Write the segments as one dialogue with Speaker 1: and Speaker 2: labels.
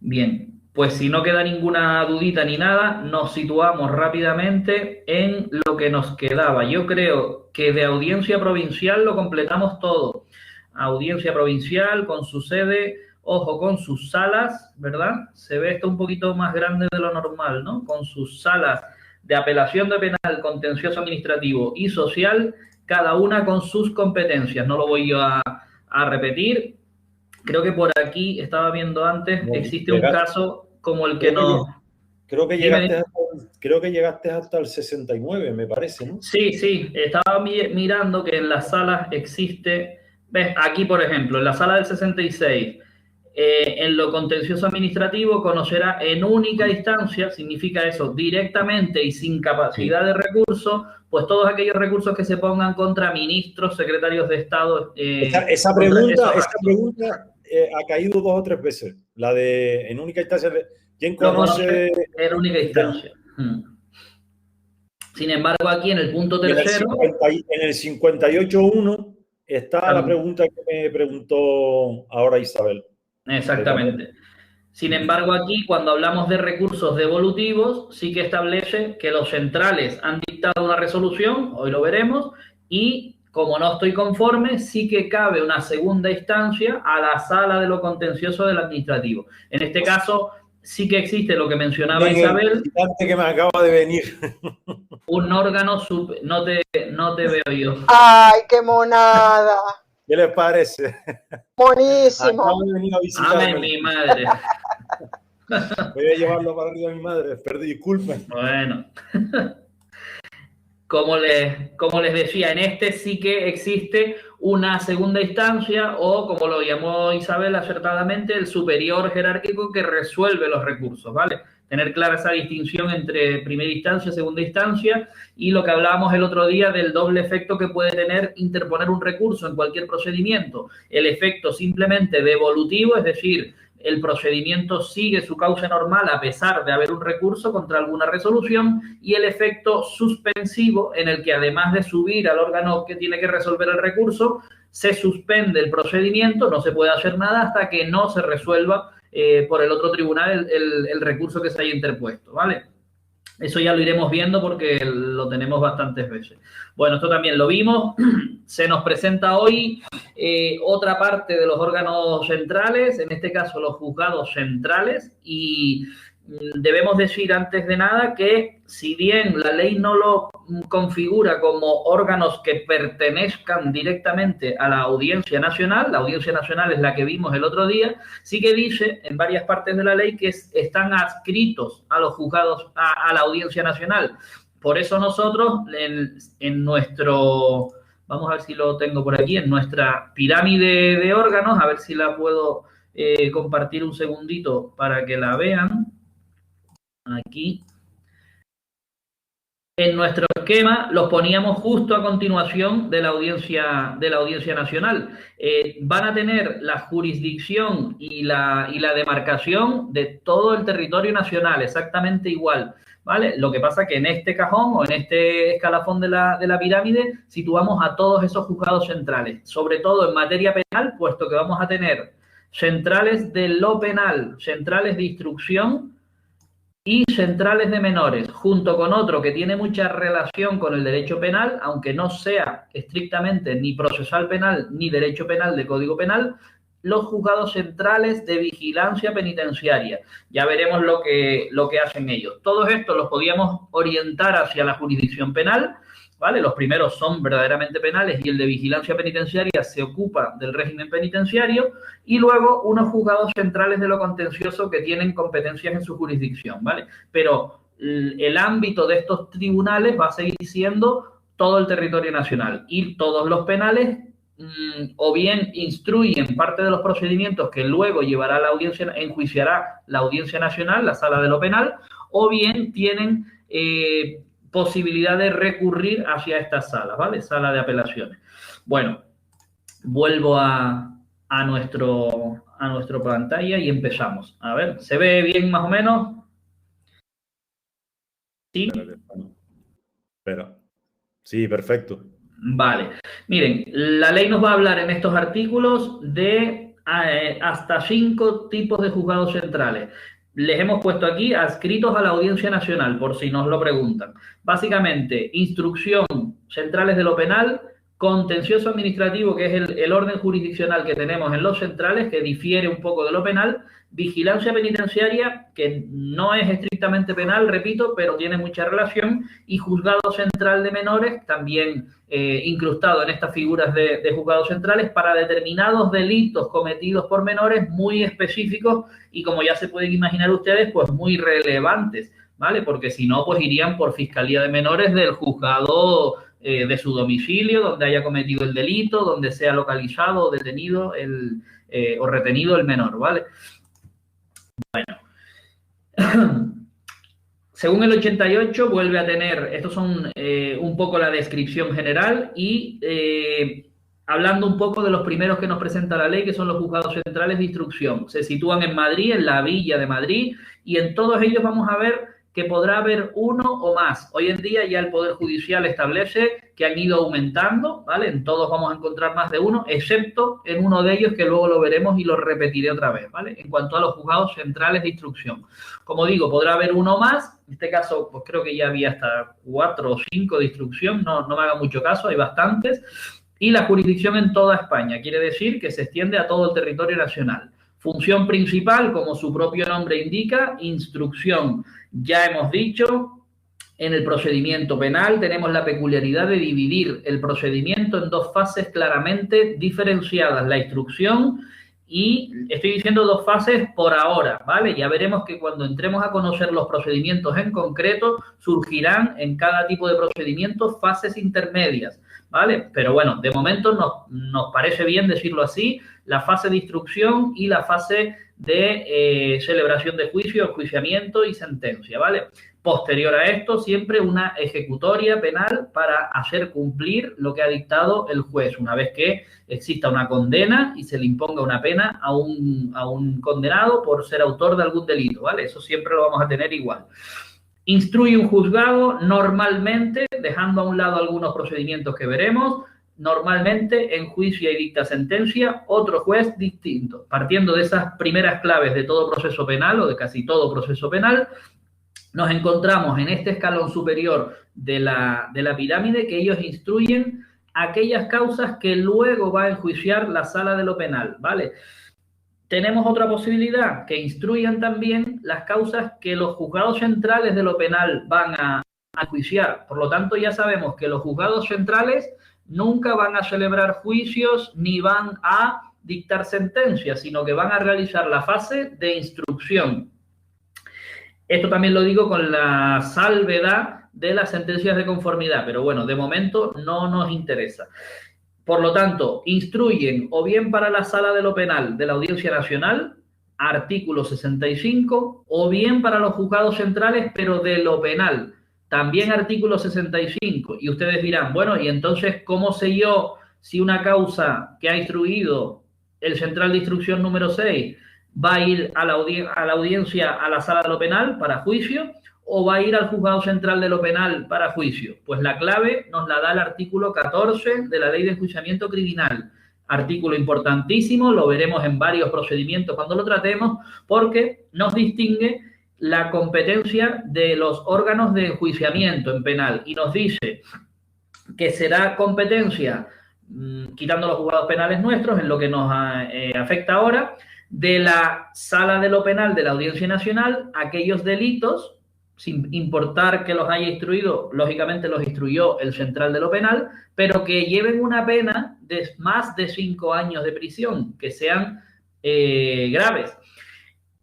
Speaker 1: Bien, pues si no queda ninguna dudita ni nada, nos situamos rápidamente en lo que nos quedaba. Yo creo que de audiencia provincial lo completamos todo. Audiencia provincial con su sede, ojo, con sus salas, ¿verdad? Se ve esto un poquito más grande de lo normal, ¿no? Con sus salas de apelación de penal, contencioso administrativo y social, cada una con sus competencias. No lo voy yo a repetir. Creo que por aquí, estaba viendo antes,
Speaker 2: No,
Speaker 1: existe un caso como el que
Speaker 2: creo que,
Speaker 1: nos...
Speaker 2: creo que
Speaker 1: Dime,
Speaker 2: llegaste
Speaker 1: dime.
Speaker 2: creo que llegaste hasta el 69, me parece, ¿no?
Speaker 1: Sí, sí, estaba mirando que en las salas existe, ves, aquí por ejemplo, en la sala del 66, en lo contencioso administrativo conocerá en única instancia, significa eso, directamente y sin
Speaker 2: Sí.
Speaker 1: capacidad de recurso, pues todos aquellos recursos que se pongan contra ministros, secretarios de Estado,
Speaker 2: Esa
Speaker 1: contra esos
Speaker 2: pregunta,
Speaker 1: actos.
Speaker 2: ha caído 2 o 3 veces. La de en única instancia, ¿quién
Speaker 1: Lo conoce
Speaker 2: conoce?
Speaker 1: en única instancia. Sin embargo, aquí en el punto
Speaker 2: Y
Speaker 1: tercero,
Speaker 2: en el 58.1 está la pregunta que me preguntó ahora Isabel, de también.
Speaker 1: exactamente. Sin embargo, aquí cuando hablamos de recursos devolutivos, sí que establece que los centrales han dictado una resolución, hoy lo veremos, y como no estoy conforme, sí que cabe una segunda instancia a la sala de lo contencioso del administrativo. En este caso, sí que existe lo que mencionaba
Speaker 2: En el
Speaker 1: Isabel,
Speaker 2: visitante que me acaba de venir.
Speaker 1: un órgano, no te veo yo.
Speaker 3: ¡Ay, qué monada!
Speaker 2: ¿Qué les parece?
Speaker 3: Buenísimo.
Speaker 2: Acabo de venir a
Speaker 1: Amén,
Speaker 2: visitarme.
Speaker 1: mi madre.
Speaker 2: Voy a llevarlo para arriba a mi madre. Perdí, disculpen.
Speaker 1: Bueno. Como les decía, en este sí que existe una segunda instancia o, como lo llamó Isabel acertadamente, el superior jerárquico que resuelve los recursos, ¿vale? Tener clara esa distinción entre primera instancia, segunda instancia y lo que hablábamos el otro día del doble efecto que puede tener interponer un recurso en cualquier procedimiento. El efecto simplemente devolutivo, es decir, el procedimiento sigue su cauce normal a pesar de haber un recurso contra alguna resolución, y el efecto suspensivo, en el que además de subir al órgano que tiene que resolver el recurso, se suspende el procedimiento, no se puede hacer nada hasta que no se resuelva por el otro tribunal el recurso que se haya interpuesto, ¿vale? Eso ya lo iremos viendo porque lo tenemos bastantes veces. Bueno, esto también lo vimos. Se nos presenta hoy otra parte de los órganos centrales, en este caso los juzgados centrales, y debemos decir antes de nada que si bien la ley no lo configura como órganos que pertenezcan directamente a la Audiencia Nacional es la que vimos el otro día, sí que dice en varias partes de la ley que están adscritos a los juzgados, a la Audiencia Nacional. Por eso nosotros en nuestro, vamos a ver si lo tengo por aquí, en nuestra pirámide de órganos, a ver si la puedo compartir un segundito para que la vean. Aquí. En nuestro esquema los poníamos justo a continuación de la Audiencia Nacional. Van a tener la jurisdicción y la demarcación de todo el territorio nacional, exactamente igual, ¿vale? Lo que pasa es que en este cajón o en este escalafón de la pirámide situamos a todos esos juzgados centrales, sobre todo en materia penal, puesto que vamos a tener centrales de lo penal, centrales de instrucción y centrales de menores, junto con otro que tiene mucha relación con el derecho penal, aunque no sea estrictamente ni procesal penal ni derecho penal de Código Penal, los juzgados centrales de vigilancia penitenciaria. Ya veremos lo que hacen ellos. Todos estos los podíamos orientar hacia la jurisdicción penal, ¿vale? Los primeros son verdaderamente penales y el de vigilancia penitenciaria se ocupa del régimen penitenciario, y luego unos juzgados centrales de lo contencioso que tienen competencias en su jurisdicción, ¿vale? Pero el ámbito de estos tribunales va a seguir siendo todo el territorio nacional, y todos los penales o bien instruyen parte de los procedimientos que luego llevará la audiencia, enjuiciará la Audiencia Nacional, la Sala de lo Penal, o bien tienen posibilidad de recurrir hacia estas salas, ¿vale? Sala de apelaciones. Bueno, vuelvo a nuestro pantalla y empezamos. A ver, ¿se ve bien más o menos? ¿Sí?
Speaker 2: Espera. Sí, perfecto.
Speaker 1: Vale. Miren, la ley nos va a hablar en estos artículos de hasta 5 tipos de juzgados centrales. Les hemos puesto aquí adscritos a la Audiencia Nacional, por si nos lo preguntan. Básicamente, instrucción, centrales de lo penal, contencioso administrativo, que es el orden jurisdiccional que tenemos en los centrales, que difiere un poco de lo penal, vigilancia penitenciaria, que no es estrictamente penal, repito, pero tiene mucha relación, y juzgado central de menores, también incrustado en estas figuras de juzgados centrales, para determinados delitos cometidos por menores muy específicos y, como ya se pueden imaginar ustedes, pues muy relevantes, ¿vale? Porque si no, pues irían por Fiscalía de Menores del juzgado de su domicilio, donde haya cometido el delito, donde sea localizado o detenido o retenido el menor, ¿vale? Bueno, según el 88 vuelve a tener, estos son un poco la descripción general y hablando un poco de los primeros que nos presenta la ley, que son los juzgados centrales de instrucción. Se sitúan en Madrid, en la Villa de Madrid, y en todos ellos vamos a ver que podrá haber uno o más. Hoy en día ya el Poder Judicial establece que han ido aumentando, ¿vale? En todos vamos a encontrar más de uno, excepto en uno de ellos que luego lo veremos y lo repetiré otra vez, ¿vale? En cuanto a los juzgados centrales de instrucción. Como digo, podrá haber uno más. En este caso, pues creo que ya había hasta 4 o 5 de instrucción, no me haga mucho caso, hay bastantes. Y la jurisdicción en toda España, quiere decir que se extiende a todo el territorio nacional. Función principal, como su propio nombre indica, instrucción. Ya hemos dicho, en el procedimiento penal tenemos la peculiaridad de dividir el procedimiento en 2 fases claramente diferenciadas, la instrucción y, estoy diciendo 2 fases por ahora, ¿vale? Ya veremos que cuando entremos a conocer los procedimientos en concreto, surgirán en cada tipo de procedimiento fases intermedias, ¿vale? Pero bueno, de momento nos parece bien decirlo así, la fase de instrucción y la fase de celebración de juicio, enjuiciamiento y sentencia, ¿vale? Posterior a esto, siempre una ejecutoria penal para hacer cumplir lo que ha dictado el juez, una vez que exista una condena y se le imponga una pena a un condenado por ser autor de algún delito, ¿vale? Eso siempre lo vamos a tener igual. Instruye un juzgado normalmente, dejando a un lado algunos procedimientos que veremos, normalmente enjuicia y dicta sentencia otro juez distinto. Partiendo de esas primeras claves de todo proceso penal o de casi todo proceso penal, nos encontramos en este escalón superior de la pirámide que ellos instruyen aquellas causas que luego va a enjuiciar la sala de lo penal, ¿vale? Tenemos otra posibilidad, que instruyan también las causas que los juzgados centrales de lo penal van a enjuiciar. Por lo tanto, ya sabemos que los juzgados centrales nunca van a celebrar juicios ni van a dictar sentencias, sino que van a realizar la fase de instrucción. Esto también lo digo con la salvedad de las sentencias de conformidad, pero bueno, de momento no nos interesa. Por lo tanto, instruyen o bien para la Sala de lo Penal de la Audiencia Nacional, artículo 65, o bien para los juzgados centrales, pero de lo penal, también artículo 65. Y ustedes dirán, bueno, ¿y entonces cómo sé yo si una causa que ha instruido el central de instrucción número 6 va a ir a la audiencia, a la Sala de lo Penal para juicio, o va a ir al juzgado central de lo penal para juicio? Pues la clave nos la da el artículo 14 de la Ley de Enjuiciamiento Criminal. Artículo importantísimo, lo veremos en varios procedimientos cuando lo tratemos, porque nos distingue la competencia de los órganos de enjuiciamiento en penal y nos dice que será competencia, quitando los juzgados penales nuestros, en lo que nos afecta ahora, de la Sala de lo Penal de la Audiencia Nacional, aquellos delitos, sin importar que los haya instruido, lógicamente los instruyó el central de lo penal, pero que lleven una pena de más de 5 años de prisión, que sean graves.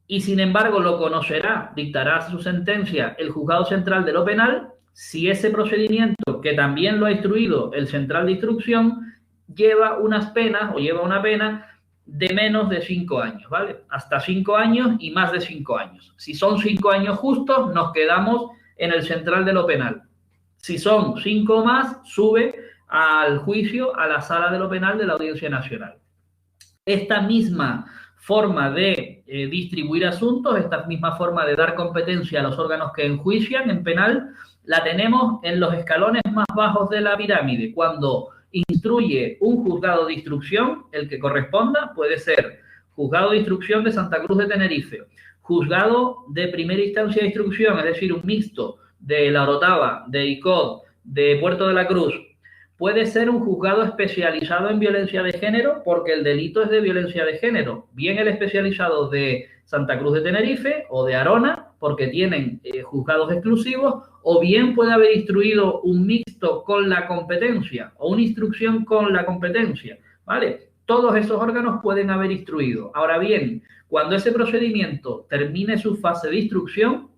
Speaker 1: Y sin embargo lo conocerá, dictará su sentencia el juzgado central de lo penal si ese procedimiento, que también lo ha instruido el central de instrucción, lleva unas penas o lleva una pena de menos de 5 años, ¿vale? Hasta 5 años y más de 5 años. Si son 5 años justos, nos quedamos en el central de lo penal. Si son 5 o más, sube al juicio a la Sala de lo Penal de la Audiencia Nacional. Esta misma forma de distribuir asuntos, esta misma forma de dar competencia a los órganos que enjuician en penal, la tenemos en los escalones más bajos de la pirámide, cuando instruye un juzgado de instrucción, el que corresponda, puede ser Juzgado de Instrucción de Santa Cruz de Tenerife, Juzgado de Primera Instancia de Instrucción, es decir, un mixto de La Orotava, de ICOD, de Puerto de la Cruz. Puede ser un juzgado especializado en violencia de género porque el delito es de violencia de género. Bien el especializado de Santa Cruz de Tenerife o de Arona, porque tienen juzgados exclusivos, o bien puede haber instruido un mixto con la competencia o una instrucción con la competencia, ¿vale? Todos esos órganos pueden haber instruido. Ahora bien, cuando ese procedimiento termine su fase de instrucción,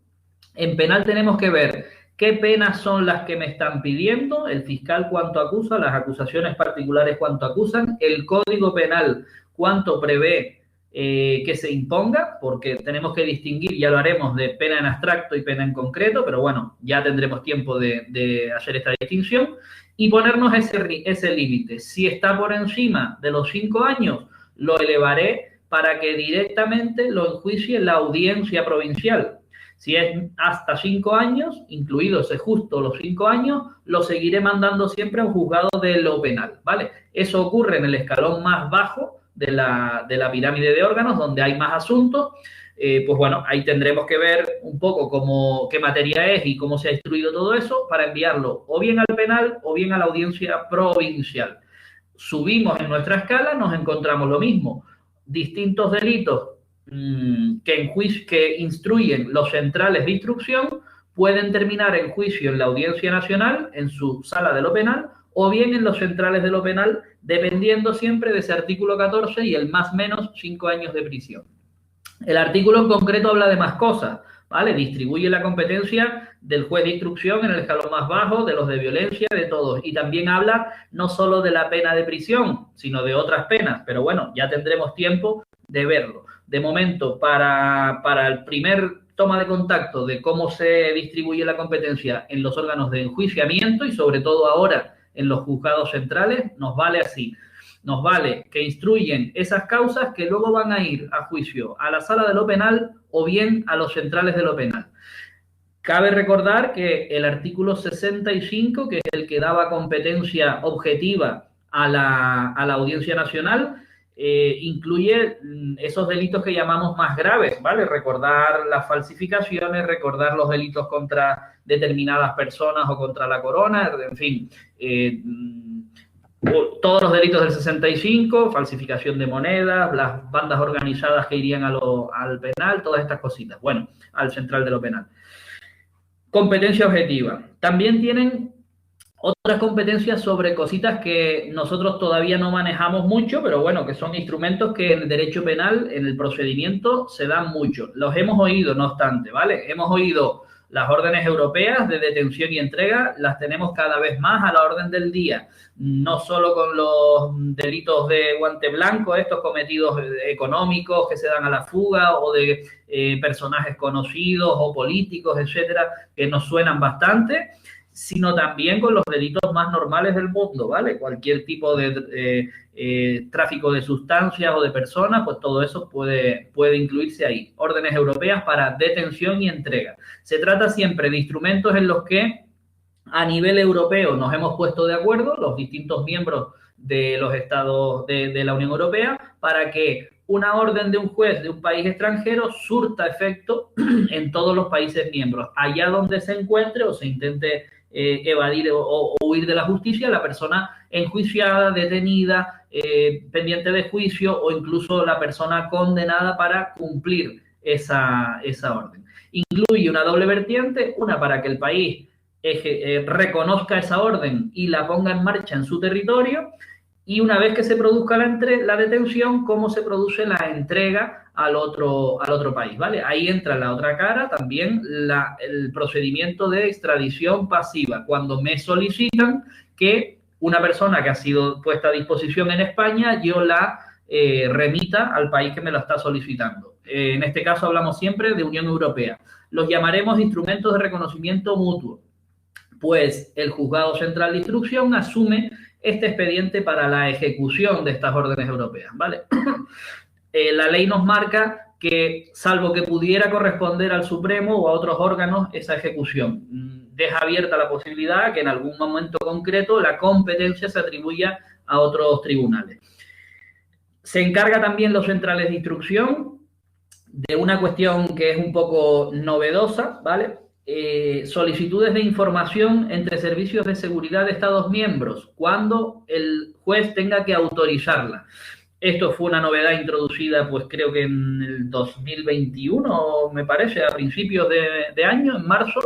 Speaker 1: en penal tenemos que ver qué penas son las que me están pidiendo, el fiscal cuánto acusa, las acusaciones particulares cuánto acusan, el Código Penal cuánto prevé que se imponga, porque tenemos que distinguir, ya lo haremos, de pena en abstracto y pena en concreto, pero bueno, ya tendremos tiempo de hacer esta distinción, y ponernos ese límite. Si está por encima de los 5 años, lo elevaré para que directamente lo enjuicie la audiencia provincial. Si es hasta 5 años, incluidos justo los 5 años, lo seguiré mandando siempre a un juzgado de lo penal, ¿vale? Eso ocurre en el escalón más bajo de la pirámide de órganos, donde hay más asuntos. Pues bueno, ahí tendremos que ver un poco qué materia es y cómo se ha instruido todo eso para enviarlo o bien al penal o bien a la audiencia provincial. Subimos en nuestra escala, nos encontramos lo mismo. Distintos delitos que instruyen los centrales de instrucción pueden terminar en juicio en la Audiencia Nacional, en su sala de lo penal, o bien en los centrales de lo penal, dependiendo siempre de ese artículo 14 y el más menos 5 años de prisión. El artículo en concreto habla de más cosas, ¿vale? Distribuye la competencia del juez de instrucción en el escalón más bajo, de los de violencia, de todos. Y también habla no solo de la pena de prisión, sino de otras penas. Pero bueno, ya tendremos tiempo de verlo. De momento, para el primer toma de contacto de cómo se distribuye la competencia en los órganos de enjuiciamiento y sobre todo ahora en los juzgados centrales, nos vale así. Nos vale que instruyen esas causas que luego van a ir a juicio a la sala de lo penal o bien a los centrales de lo penal. Cabe recordar que el artículo 65, que es el que daba competencia objetiva a la Audiencia Nacional, incluye esos delitos que llamamos más graves, ¿vale? Recordar las falsificaciones, recordar los delitos contra determinadas personas o contra la corona, en fin, todos los delitos del 65, falsificación de monedas, las bandas organizadas que irían al penal, todas estas cositas, bueno, al central de lo penal. Competencia objetiva. También tienen otras competencias sobre cositas que nosotros todavía no manejamos mucho, pero bueno, que son instrumentos que en el derecho penal, en el procedimiento, se dan mucho. Los hemos oído, no obstante, ¿vale? Hemos oído las órdenes europeas de detención y entrega, las tenemos cada vez más a la orden del día. No solo con los delitos de guante blanco, estos cometidos económicos que se dan a la fuga o de personajes conocidos o políticos, etcétera, que nos suenan bastante, sino también con los delitos más normales del mundo, ¿vale? Cualquier tipo de tráfico de sustancias o de personas, pues todo eso puede incluirse ahí. Órdenes europeas para detención y entrega. Se trata siempre de instrumentos en los que a nivel europeo nos hemos puesto de acuerdo, los distintos miembros de los estados de la Unión Europea, para que una orden de un juez de un país extranjero surta efecto en todos los países miembros, allá donde se encuentre o se intente evadir o huir de la justicia, la persona enjuiciada, detenida, pendiente de juicio o incluso la persona condenada para cumplir esa orden. Incluye una doble vertiente, una para que el país reconozca esa orden y la ponga en marcha en su territorio, y una vez que se produzca la detención, cómo se produce la entrega al otro país, ¿vale? Ahí entra la otra cara también el procedimiento de extradición pasiva, cuando me solicitan que una persona que ha sido puesta a disposición en España, yo la remita al país que me lo está solicitando. En este caso hablamos siempre de Unión Europea. Los llamaremos instrumentos de reconocimiento mutuo, pues el Juzgado Central de Instrucción asume este expediente para la ejecución de estas órdenes europeas, ¿vale? La ley nos marca que, salvo que pudiera corresponder al Supremo o a otros órganos esa ejecución, deja abierta la posibilidad que en algún momento concreto la competencia se atribuya a otros tribunales. Se encarga también los centrales de instrucción de una cuestión que es un poco novedosa, ¿vale? Solicitudes de información entre servicios de seguridad de Estados miembros, cuando el juez tenga que autorizarla. Esto fue una novedad introducida, pues creo que en el 2021, me parece, a principios de año, en marzo,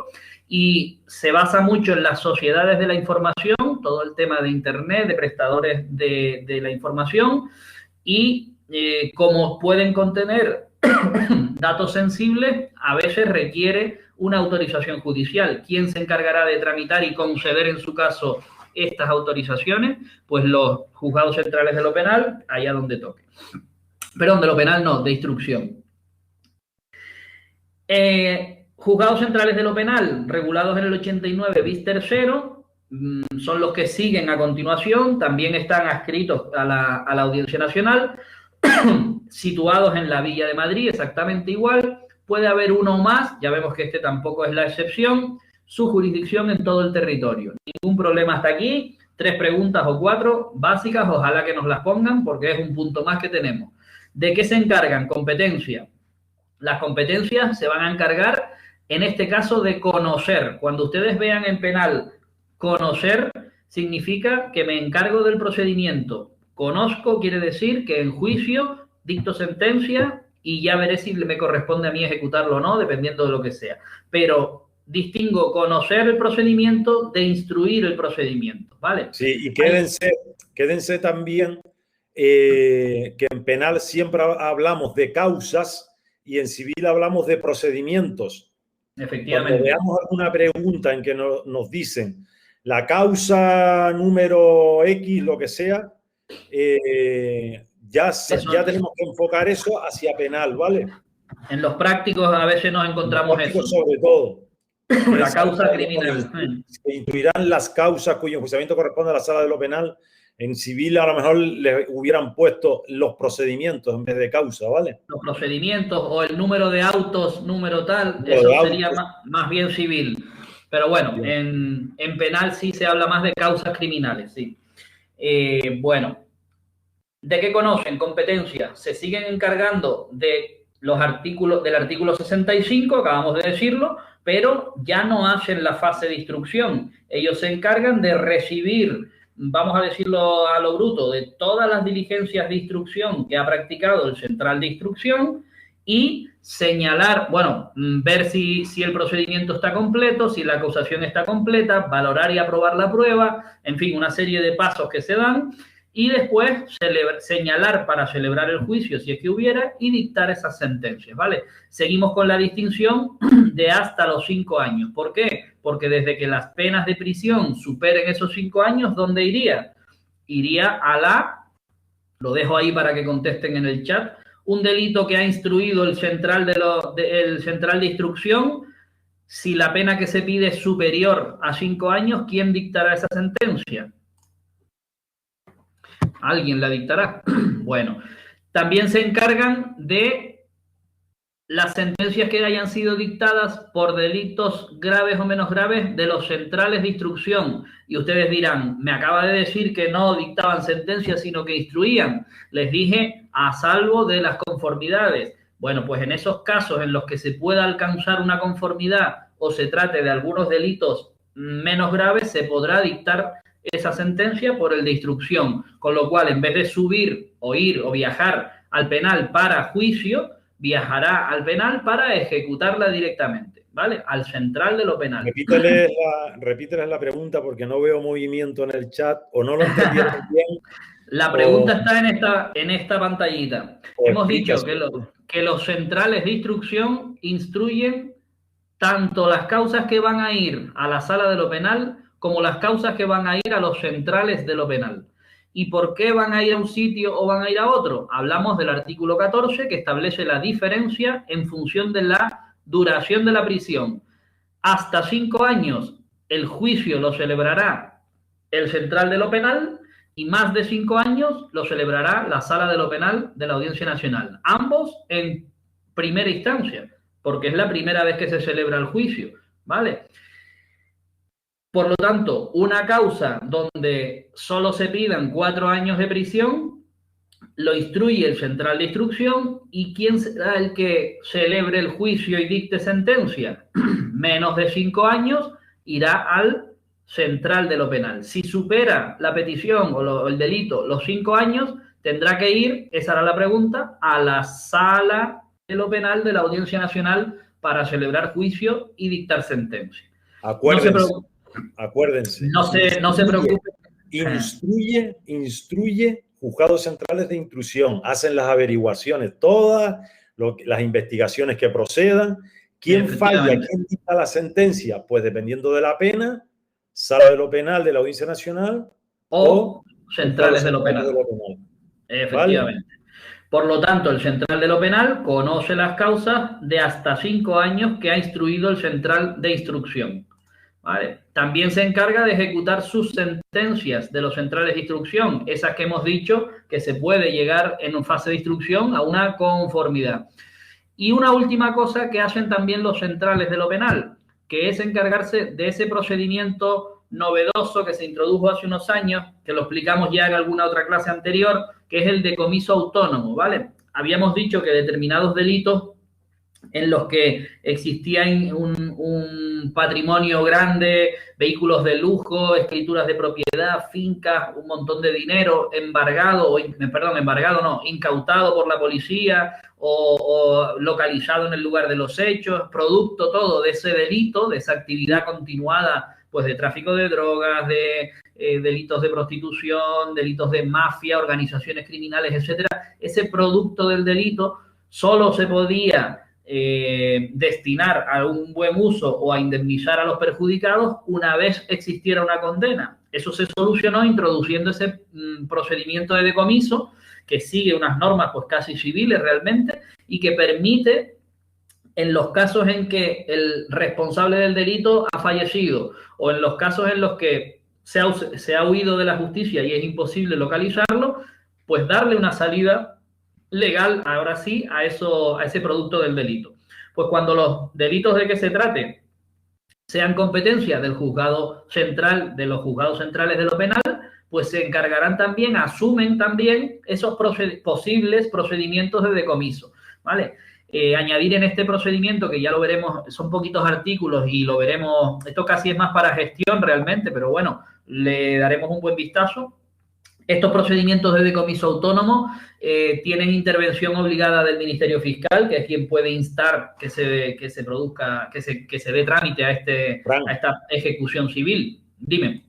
Speaker 1: y se basa mucho en las sociedades de la información, todo el tema de Internet, de prestadores de la información, y como pueden contener datos sensibles, a veces requiere una autorización judicial. ¿Quién se encargará de tramitar y conceder en su caso estas autorizaciones? Pues los juzgados centrales de lo penal, allá donde toque. Perdón, de lo penal no, de instrucción. Juzgados centrales de lo penal, regulados en el 89 bis tercero, son los que siguen a continuación, también están adscritos a la Audiencia Nacional, situados en la Villa de Madrid, exactamente igual. Puede haber uno o más, ya vemos que este tampoco es la excepción, su jurisdicción en todo el territorio. Ningún problema hasta aquí, 3 preguntas o 4 básicas, ojalá que nos las pongan porque es un punto más que tenemos. ¿De qué se encargan? Competencia. Las competencias se van a encargar, en este caso, de conocer. Cuando ustedes vean en penal conocer, significa que me encargo del procedimiento. Conozco quiere decir que en juicio dicto sentencia y ya veré si me corresponde a mí ejecutarlo o no, dependiendo de lo que sea. Pero distingo conocer el procedimiento de instruir el procedimiento, ¿vale?
Speaker 2: Sí, y quédense también que en penal siempre hablamos de causas y en civil hablamos de procedimientos.
Speaker 1: Efectivamente.
Speaker 2: Cuando veamos alguna pregunta en que nos dicen la causa número X, lo que sea, ya tenemos que enfocar eso hacia penal, ¿vale?
Speaker 1: En los prácticos a veces nos encontramos eso.
Speaker 2: Sobre todo.
Speaker 1: La causa criminal.
Speaker 2: Se incluirán las causas cuyo enjuiciamiento corresponde a la sala de lo penal. En civil a lo mejor le hubieran puesto los procedimientos en vez de causa, ¿vale?
Speaker 1: Los procedimientos o el número de autos, número tal, eso sería más bien civil. Pero bueno, en penal sí se habla más de causas criminales, sí. Bueno, ¿de qué conocen? Competencia. Se siguen encargando de los artículos del artículo 65, acabamos de decirlo, pero ya no hacen la fase de instrucción. Ellos se encargan de recibir, vamos a decirlo a lo bruto, de todas las diligencias de instrucción que ha practicado el central de instrucción y señalar, bueno, ver si el procedimiento está completo, si la acusación está completa, valorar y aprobar la prueba, en fin, una serie de pasos que se dan y después señalar para celebrar el juicio si es que hubiera y dictar esas sentencias, ¿vale? Seguimos con la distinción de hasta los 5 años. ¿Por qué? Porque desde que las penas de prisión superen esos 5 años, ¿dónde iría? Iría a lo dejo ahí para que contesten en el chat, un delito que ha instruido el central de instrucción. Si la pena que se pide es superior a 5 años, ¿quién dictará esa sentencia? ¿Alguien la dictará? Bueno, también se encargan de las sentencias que hayan sido dictadas por delitos graves o menos graves de los centrales de instrucción. Y ustedes dirán, me acaba de decir que no dictaban sentencias, sino que instruían. Les dije, a salvo de las conformidades. Bueno, pues en esos casos en los que se pueda alcanzar una conformidad o se trate de algunos delitos menos graves, se podrá dictar esa sentencia por el de instrucción, con lo cual en vez de subir o ir o viajar al penal para juicio, viajará al penal para ejecutarla directamente, ¿vale? Al central de lo penal.
Speaker 2: Repíteles la pregunta porque no veo movimiento en el chat o no lo entendieron bien.
Speaker 1: La pregunta está en esta pantallita. Hemos dicho que los centrales de instrucción instruyen tanto las causas que van a ir a la sala de lo penal como las causas que van a ir a los centrales de lo penal. ¿Y por qué van a ir a un sitio o van a ir a otro? Hablamos del artículo 14 que establece la diferencia en función de la duración de la prisión. Hasta 5 años el juicio lo celebrará el central de lo penal y más de 5 años lo celebrará la sala de lo penal de la Audiencia Nacional. Ambos en primera instancia, porque es la primera vez que se celebra el juicio, ¿vale? Por lo tanto, una causa donde solo se pidan 4 años de prisión, lo instruye el central de instrucción. ¿Y quién será el que celebre el juicio y dicte sentencia? Menos de 5 años irá al central de lo penal. Si supera la petición o el delito los 5 años, tendrá que ir, esa era la pregunta, a la sala de lo penal de la Audiencia Nacional para celebrar juicio y dictar sentencia.
Speaker 2: Acuérdense.
Speaker 1: No se preocupe.
Speaker 2: Instruye juzgados centrales de instrucción, hacen las averiguaciones, todas las investigaciones que procedan. ¿Quién falla? ¿Quién dicta la sentencia? Pues dependiendo de la pena, sala de lo penal de la Audiencia Nacional
Speaker 1: o centrales de lo penal. Efectivamente. ¿Vale? Por lo tanto, el central de lo penal conoce las causas de hasta 5 años que ha instruido el central de instrucción. ¿Vale? También se encarga de ejecutar sus sentencias de los centrales de instrucción, esas que hemos dicho que se puede llegar en fase de instrucción a una conformidad. Y una última cosa que hacen también los centrales de lo penal, que es encargarse de ese procedimiento novedoso que se introdujo hace unos años, que lo explicamos ya en alguna otra clase anterior, que es el decomiso autónomo, ¿vale? Habíamos dicho que determinados delitos en los que existía un patrimonio grande, vehículos de lujo, escrituras de propiedad, fincas, un montón de dinero incautado por la policía o localizado en el lugar de los hechos, producto todo de ese delito, de esa actividad continuada, pues de tráfico de drogas, de delitos de prostitución, delitos de mafia, organizaciones criminales, etcétera. Ese producto del delito solo se podía destinar a un buen uso o a indemnizar a los perjudicados una vez existiera una condena. Eso se solucionó introduciendo ese procedimiento de decomiso que sigue unas normas pues casi civiles realmente y que permite, en los casos en que el responsable del delito ha fallecido o en los casos en los que se ha huido de la justicia y es imposible localizarlo, pues darle una salida legal, ahora sí, a ese producto del delito. Pues cuando los delitos de que se trate sean competencia del juzgado central, de los juzgados centrales de lo penal, pues se encargarán también, asumen también esos posibles procedimientos de decomiso, ¿vale? Añadir en este procedimiento, que ya lo veremos, son poquitos artículos y lo veremos, esto casi es más para gestión realmente, pero bueno, le daremos un buen vistazo. Estos procedimientos de decomiso autónomo tienen intervención obligada del Ministerio Fiscal, que es quien puede instar que se produzca, que se dé trámite a esta ejecución civil. Dime.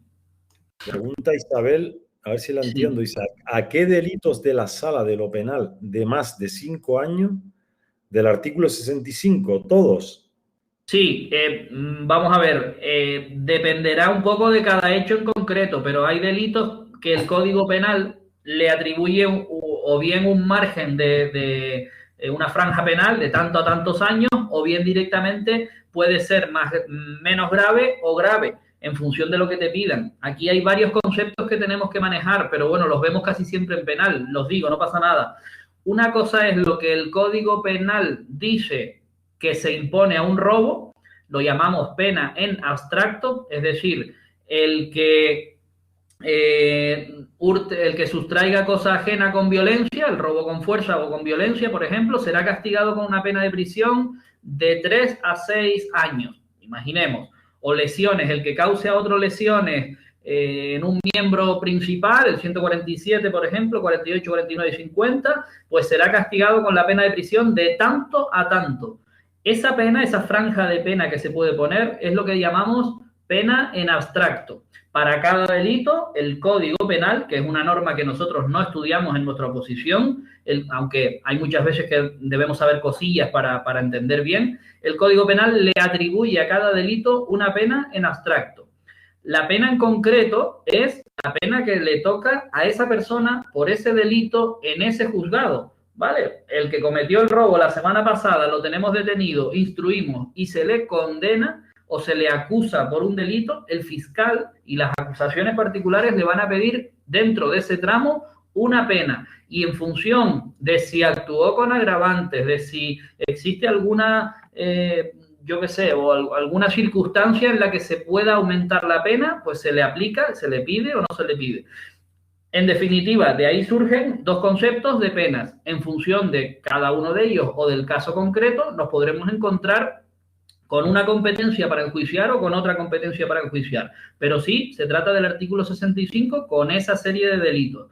Speaker 2: Pregunta Isabel, a ver si la entiendo, Isaac. ¿A qué delitos de la sala de lo penal de más de 5 años del artículo 65? ¿Todos?
Speaker 1: Sí, vamos a ver, dependerá un poco de cada hecho en concreto, pero hay delitos que el Código Penal le atribuye o bien un margen de una franja penal de tanto a tantos años, o bien directamente puede ser menos grave o grave, en función de lo que te pidan. Aquí hay varios conceptos que tenemos que manejar, pero bueno, los vemos casi siempre en penal, los digo, no pasa nada. Una cosa es lo que el Código Penal dice que se impone a un robo, lo llamamos pena en abstracto, es decir, el que sustraiga cosa ajena con violencia, el robo con fuerza o con violencia, por ejemplo, será castigado con una pena de prisión de 3 a 6 años, imaginemos. O lesiones, el que cause a otro lesiones en un miembro principal, el 147, por ejemplo, 48, 49 y 50, pues será castigado con la pena de prisión de tanto a tanto. Esa pena, esa franja de pena que se puede poner, es lo que llamamos pena en abstracto. Para cada delito, el Código Penal, que es una norma que nosotros no estudiamos en nuestra oposición, aunque hay muchas veces que debemos saber cosillas para entender bien, el Código Penal le atribuye a cada delito una pena en abstracto. La pena en concreto es la pena que le toca a esa persona por ese delito en ese juzgado, ¿vale? El que cometió el robo la semana pasada, lo tenemos detenido, instruimos y se le condena o se le acusa por un delito, el fiscal y las acusaciones particulares le van a pedir dentro de ese tramo una pena. Y en función de si actuó con agravantes, de si existe alguna, yo qué sé, o alguna circunstancia en la que se pueda aumentar la pena, pues se le aplica, se le pide o no se le pide. En definitiva, de ahí surgen dos conceptos de penas. En función de cada uno de ellos o del caso concreto, nos podremos encontrar con una competencia para enjuiciar o con otra competencia para enjuiciar. Pero sí, se trata del artículo 65 con esa serie de delitos.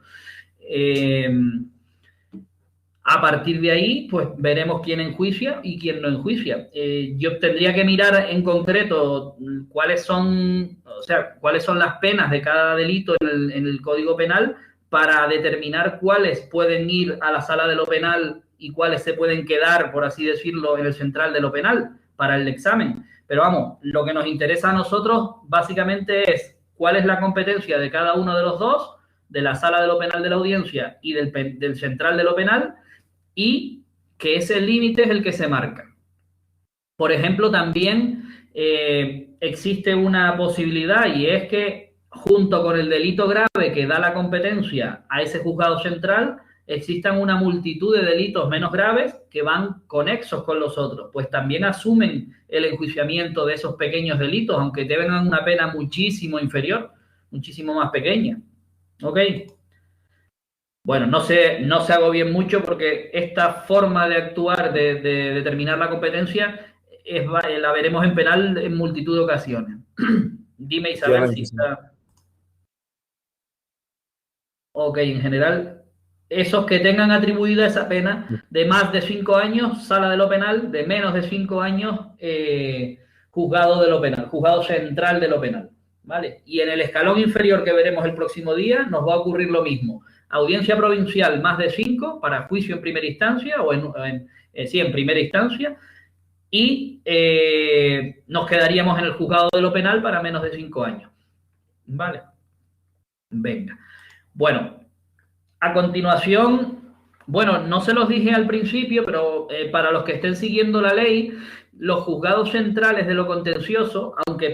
Speaker 1: A partir de ahí, pues veremos quién enjuicia y quién no enjuicia. Yo tendría que mirar en concreto cuáles son las penas de cada delito en el Código Penal para determinar cuáles pueden ir a la sala de lo penal y cuáles se pueden quedar, por así decirlo, en el central de lo penal para el examen. Pero vamos, lo que nos interesa a nosotros básicamente es cuál es la competencia de cada uno de los dos, de la sala de lo penal de la audiencia y del central de lo penal, y que ese límite es el que se marca. Por ejemplo, también existe una posibilidad, y es que junto con el delito grave que da la competencia a ese juzgado central, existan una multitud de delitos menos graves que van conexos con los otros, pues también asumen el enjuiciamiento de esos pequeños delitos, aunque tengan una pena muchísimo inferior, muchísimo más pequeña. ¿Ok? Bueno, no se hago bien mucho porque esta forma de actuar, de determinar la competencia, la veremos en penal en multitud de ocasiones. Dime, Isabel, si está... Ok, en general, esos que tengan atribuida esa pena de más de 5 años, sala de lo penal, de menos de 5 años, juzgado de lo penal, juzgado central de lo penal, ¿vale? Y en el escalón inferior que veremos el próximo día, nos va a ocurrir lo mismo. Audiencia provincial más de 5 para juicio en primera instancia en primera instancia, y nos quedaríamos en el juzgado de lo penal para menos de 5 años. ¿Vale? Venga. Bueno, a continuación, bueno, no se los dije al principio, pero para los que estén siguiendo la ley, los juzgados centrales de lo contencioso, aunque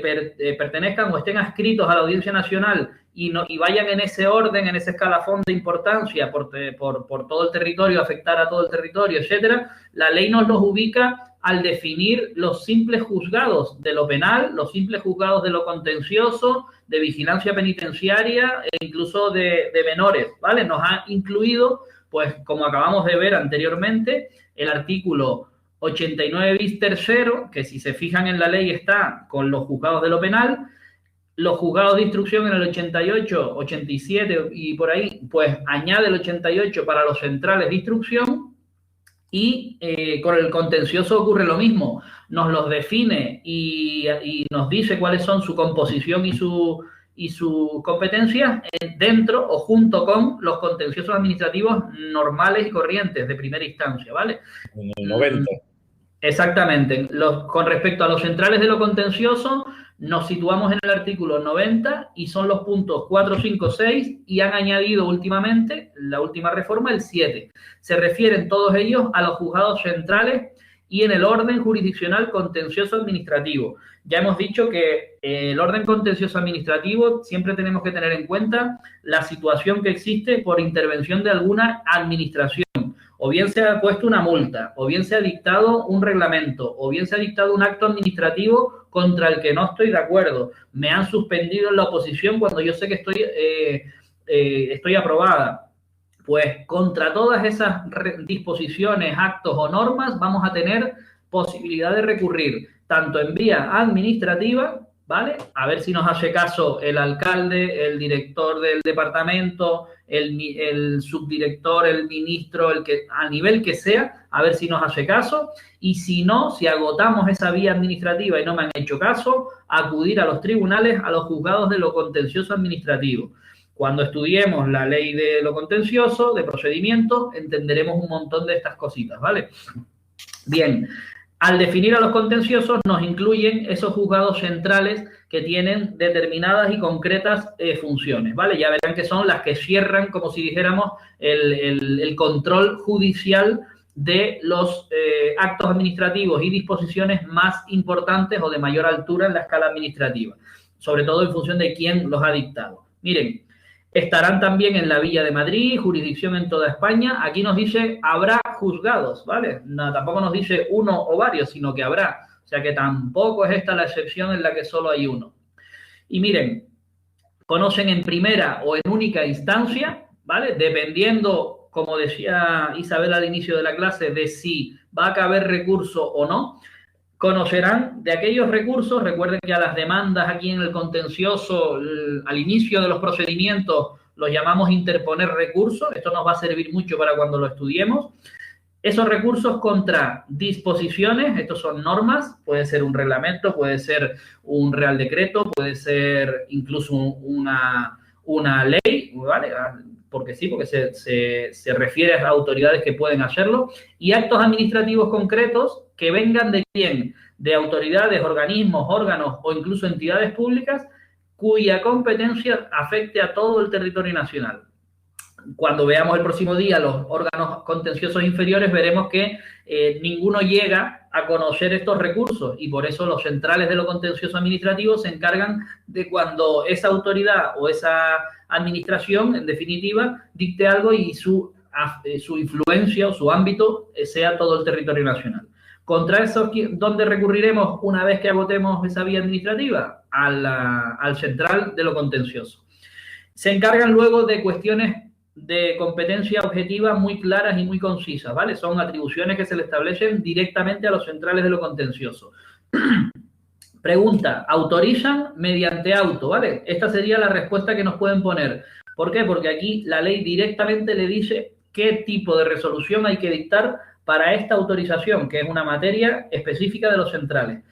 Speaker 1: pertenezcan o estén adscritos a la Audiencia Nacional y vayan en ese orden, en ese escalafón de importancia por todo el territorio, afectar a todo el territorio, etcétera, la ley nos los ubica al definir los simples juzgados de lo penal, los simples juzgados de lo contencioso, de vigilancia penitenciaria e incluso de menores, ¿vale? Nos ha incluido, pues, como acabamos de ver anteriormente, el artículo 89 bis tercero, que si se fijan en la ley está con los juzgados de lo penal, los juzgados de instrucción en el 88, 87 y por ahí, pues añade el 88 para los centrales de instrucción, y con el contencioso ocurre lo mismo, nos los define y nos dice cuáles son su composición y sus competencias dentro o junto con los contenciosos administrativos normales y corrientes de primera instancia, ¿vale?
Speaker 2: En el 90.
Speaker 1: Exactamente. Con respecto a los centrales de lo contencioso, nos situamos en el artículo 90 y son los puntos 4, 5, 6 y han añadido últimamente, la última reforma, el 7. Se refieren todos ellos a los juzgados centrales y en el orden jurisdiccional contencioso administrativo. Ya hemos dicho que el orden contencioso administrativo siempre tenemos que tener en cuenta la situación que existe por intervención de alguna administración. O bien se ha puesto una multa, o bien se ha dictado un reglamento, o bien se ha dictado un acto administrativo contra el que no estoy de acuerdo. Me han suspendido en la oposición cuando yo sé que estoy aprobada. Pues contra todas esas disposiciones, actos o normas vamos a tener posibilidad de recurrir, tanto en vía administrativa, ¿vale? A ver si nos hace caso el alcalde, el director del departamento, el subdirector, el ministro, a nivel que sea, a ver si nos hace caso. Y si no, si agotamos esa vía administrativa y no me han hecho caso, acudir a los tribunales, a los juzgados de lo contencioso administrativo. Cuando estudiemos la ley de lo contencioso, de procedimiento, entenderemos un montón de estas cositas, ¿vale? Bien. Al definir a los contenciosos nos incluyen esos juzgados centrales que tienen determinadas y concretas funciones, ¿vale? Ya verán que son las que cierran, como si dijéramos, el control judicial de los actos administrativos y disposiciones más importantes o de mayor altura en la escala administrativa, sobre todo en función de quién los ha dictado. Miren, estarán también en la Villa de Madrid, jurisdicción en toda España. Aquí nos dice habrá juzgados, ¿vale? No, tampoco nos dice uno o varios, sino que habrá. O sea que tampoco es esta la excepción en la que solo hay uno. Y miren, conocen en primera o en única instancia, ¿vale? Dependiendo, como decía Isabel al inicio de la clase, de si va a caber recurso o no. Conocerán de aquellos recursos. Recuerden que a las demandas aquí en el contencioso, al inicio de los procedimientos, los llamamos interponer recursos. Esto nos va a servir mucho para cuando lo estudiemos. Esos recursos contra disposiciones, estos son normas, puede ser un reglamento, puede ser un real decreto, puede ser incluso una ley, ¿vale? Porque sí, porque se refiere a autoridades que pueden hacerlo, y actos administrativos concretos que vengan de quién, de autoridades, organismos, órganos o incluso entidades públicas cuya competencia afecte a todo el territorio nacional. Cuando veamos el próximo día los órganos contenciosos inferiores, veremos que ninguno llega a conocer estos recursos, y por eso los centrales de lo contencioso administrativo se encargan de cuando esa autoridad o esa administración, en definitiva, dicte algo y su influencia o su ámbito sea todo el territorio nacional. Contra eso, ¿dónde recurriremos una vez que agotemos esa vía administrativa? Al central de lo contencioso. Se encargan luego de cuestiones de competencia objetiva muy claras y muy concisas, ¿vale? Son atribuciones que se le establecen directamente a los centrales de lo contencioso. Pregunta, ¿autorizan mediante auto? ¿Vale? Esta sería la respuesta que nos pueden poner. ¿Por qué? Porque aquí la ley directamente le dice qué tipo de resolución hay que dictar para esta autorización, que es una materia específica de los centrales.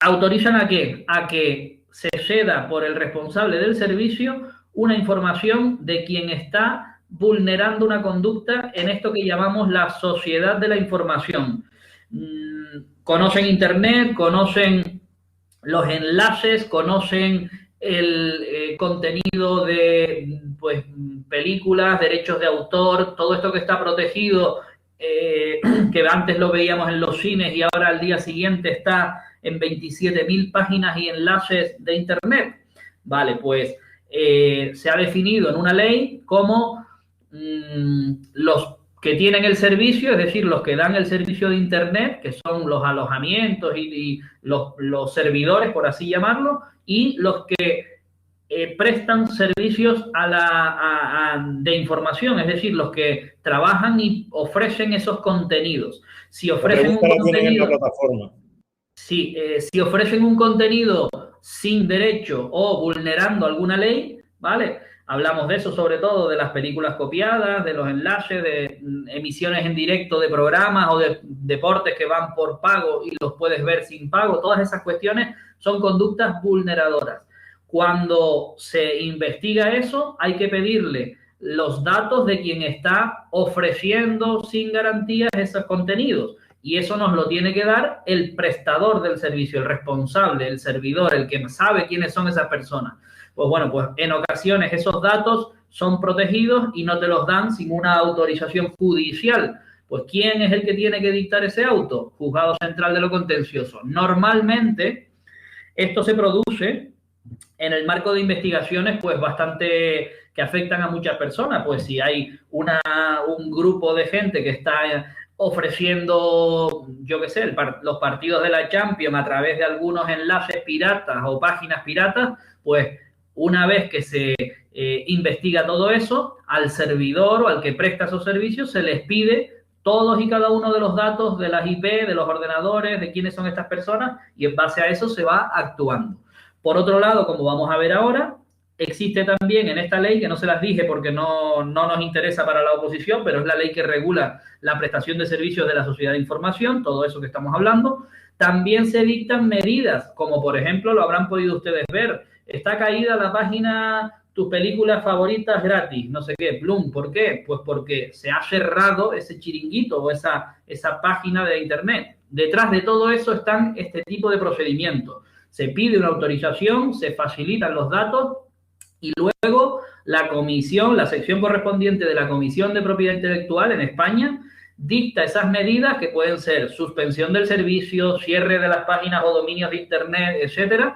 Speaker 1: ¿Autorizan a qué? A que se ceda por el responsable del servicio una información de quien está vulnerando una conducta en esto que llamamos la sociedad de la información. Conocen Internet, conocen los enlaces, conocen el contenido de pues, películas, derechos de autor, todo esto que está protegido, que antes lo veíamos en los cines y ahora al día siguiente está en 27.000 páginas y enlaces de Internet. Vale, pues se ha definido en una ley como los que tienen el servicio, es decir, los que dan el servicio de Internet, que son los alojamientos y los servidores, por así llamarlo, y los que prestan servicios de información, es decir, los que trabajan y ofrecen esos contenidos. Si ofrecen un contenido, si ofrecen un contenido sin derecho o vulnerando alguna ley, ¿vale? Hablamos de eso, sobre todo de las películas copiadas, de los enlaces, de emisiones en directo de programas o de deportes que van por pago y los puedes ver sin pago. Todas esas cuestiones son conductas vulneradoras. Cuando se investiga eso, hay que pedirle los datos de quien está ofreciendo sin garantías esos contenidos. Y eso nos lo tiene que dar el prestador del servicio, el responsable, el servidor, el que sabe quiénes son esas personas. Pues bueno, pues en ocasiones esos datos son protegidos y no te los dan sin una autorización judicial. Pues ¿quién es el que tiene que dictar ese auto? Juzgado Central de lo Contencioso. Normalmente esto se produce en el marco de investigaciones pues bastante que afectan a muchas personas. Pues si hay un grupo de gente que está ofreciendo, yo qué sé, los partidos de la Champions a través de algunos enlaces piratas o páginas piratas, pues una vez que se investiga todo eso, al servidor o al que presta esos servicios se les pide todos y cada uno de los datos de las IP, de los ordenadores, de quiénes son estas personas, y en base a eso se va actuando. Por otro lado, como vamos a ver ahora, existe también en esta ley, que no se las dije porque no nos interesa para la oposición, pero es la ley que regula la prestación de servicios de la sociedad de información, todo eso que estamos hablando. También se dictan medidas, como por ejemplo, lo habrán podido ustedes ver, está caída la página tus películas favoritas gratis, no sé qué, plum, ¿por qué? Pues porque se ha cerrado ese chiringuito o esa página de Internet. Detrás de todo eso están este tipo de procedimientos. Se pide una autorización, se facilitan los datos y luego la comisión, la sección correspondiente de la Comisión de Propiedad Intelectual en España dicta esas medidas que pueden ser suspensión del servicio, cierre de las páginas o dominios de Internet, etcétera.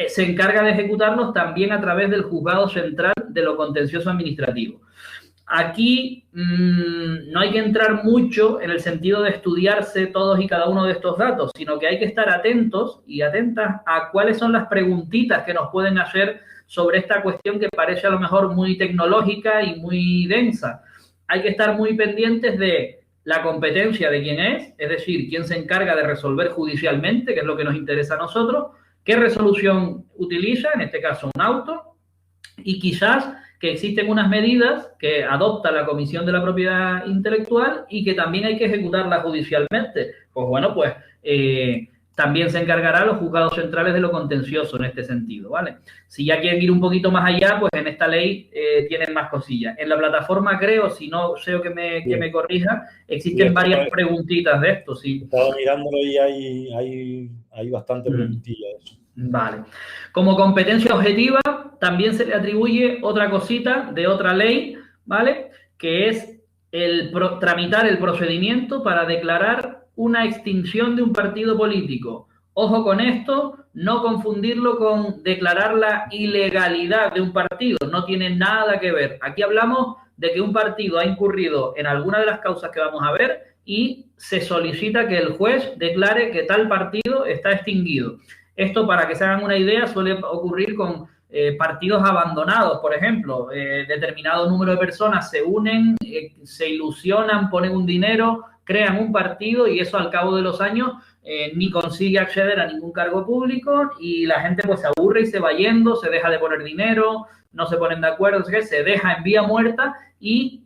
Speaker 1: Se encarga de ejecutarlos también a través del Juzgado Central de lo Contencioso Administrativo. Aquí no hay que entrar mucho en el sentido de estudiarse todos y cada uno de estos datos, sino que hay que estar atentos y atentas a cuáles son las preguntitas que nos pueden hacer sobre esta cuestión que parece a lo mejor muy tecnológica y muy densa. Hay que estar muy pendientes de la competencia de quién es decir, quién se encarga de resolver judicialmente, que es lo que nos interesa a nosotros, qué resolución utiliza, en este caso un auto, y quizás que existen unas medidas que adopta la Comisión de la Propiedad Intelectual y que también hay que ejecutarlas judicialmente. Pues bueno, pues también se encargará los juzgados centrales de lo contencioso en este sentido, ¿vale? Si ya quieren ir un poquito más allá, pues en esta ley tienen más cosillas. En la plataforma, creo, si no sé que me corrija, existen varias preguntitas de esto, sí.
Speaker 2: Estaba mirándolo y hay bastante preguntillas de eso.
Speaker 1: Vale. Como competencia objetiva, también se le atribuye otra cosita de otra ley, ¿vale? Que es tramitar el procedimiento para declarar una extinción de un partido político. Ojo con esto, no confundirlo con declarar la ilegalidad de un partido, no tiene nada que ver. Aquí hablamos de que un partido ha incurrido en alguna de las causas que vamos a ver y se solicita que el juez declare que tal partido está extinguido. Esto, para que se hagan una idea, suele ocurrir con partidos abandonados, por ejemplo. Determinado número de personas se unen, se ilusionan, ponen un dinero, crean un partido y eso al cabo de los años ni consigue acceder a ningún cargo público y la gente pues se aburre y se va yendo, se deja de poner dinero, no se ponen de acuerdo, se deja en vía muerta y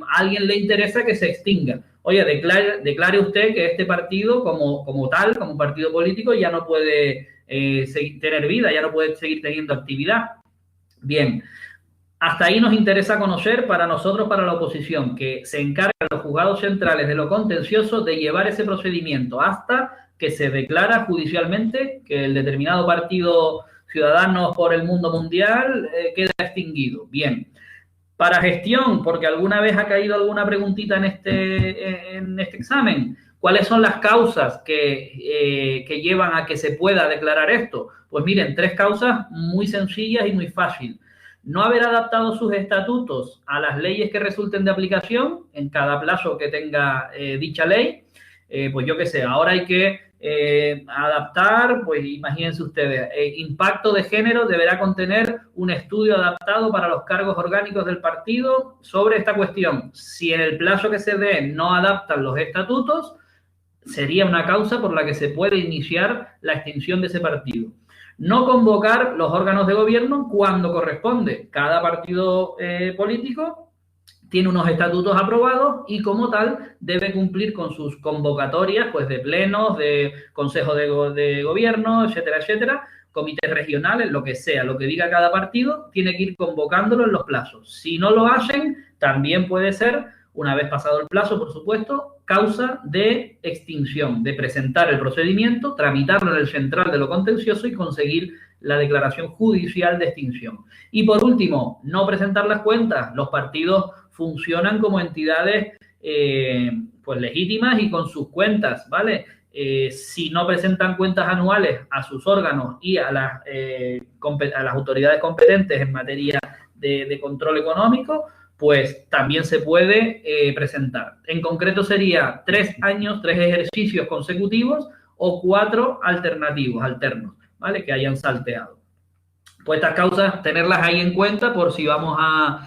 Speaker 1: a alguien le interesa que se extinga. Oye, declare usted que este partido como tal, como partido político, ya no puede tener vida, ya no puede seguir teniendo actividad. Bien, hasta ahí nos interesa conocer para nosotros, para la oposición, que se encargan los juzgados centrales de lo contencioso de llevar ese procedimiento hasta que se declara judicialmente que el determinado partido Ciudadanos por el Mundo Mundial queda extinguido. Bien. Para gestión, porque alguna vez ha caído alguna preguntita en este examen, ¿cuáles son las causas que llevan a que se pueda declarar esto? Pues miren, 3 causas muy sencillas y muy fáciles. No haber adaptado sus estatutos a las leyes que resulten de aplicación en cada plazo que tenga dicha ley. Pues yo qué sé, ahora hay que adaptar, pues imagínense ustedes, impacto de género deberá contener un estudio adaptado para los cargos orgánicos del partido sobre esta cuestión. Si en el plazo que se dé no adaptan los estatutos, sería una causa por la que se puede iniciar la extinción de ese partido. No convocar los órganos de gobierno cuando corresponde. Cada partido político tiene unos estatutos aprobados y como tal debe cumplir con sus convocatorias pues de plenos, de consejos de gobierno, etcétera, etcétera, comités regionales, lo que sea, lo que diga cada partido, tiene que ir convocándolo en los plazos. Si no lo hacen, también puede ser, una vez pasado el plazo, por supuesto, causa de extinción, de presentar el procedimiento, tramitarlo en el central de lo contencioso y conseguir la declaración judicial de extinción. Y por último, no presentar las cuentas. Los partidos funcionan como entidades pues legítimas y con sus cuentas, ¿vale? Si no presentan cuentas anuales a sus órganos y a las autoridades competentes en materia de control económico, pues también se puede presentar. En concreto sería 3 años, 3 ejercicios consecutivos o 4 alternos, ¿vale? Que hayan salteado. Pues estas causas, tenerlas ahí en cuenta por si vamos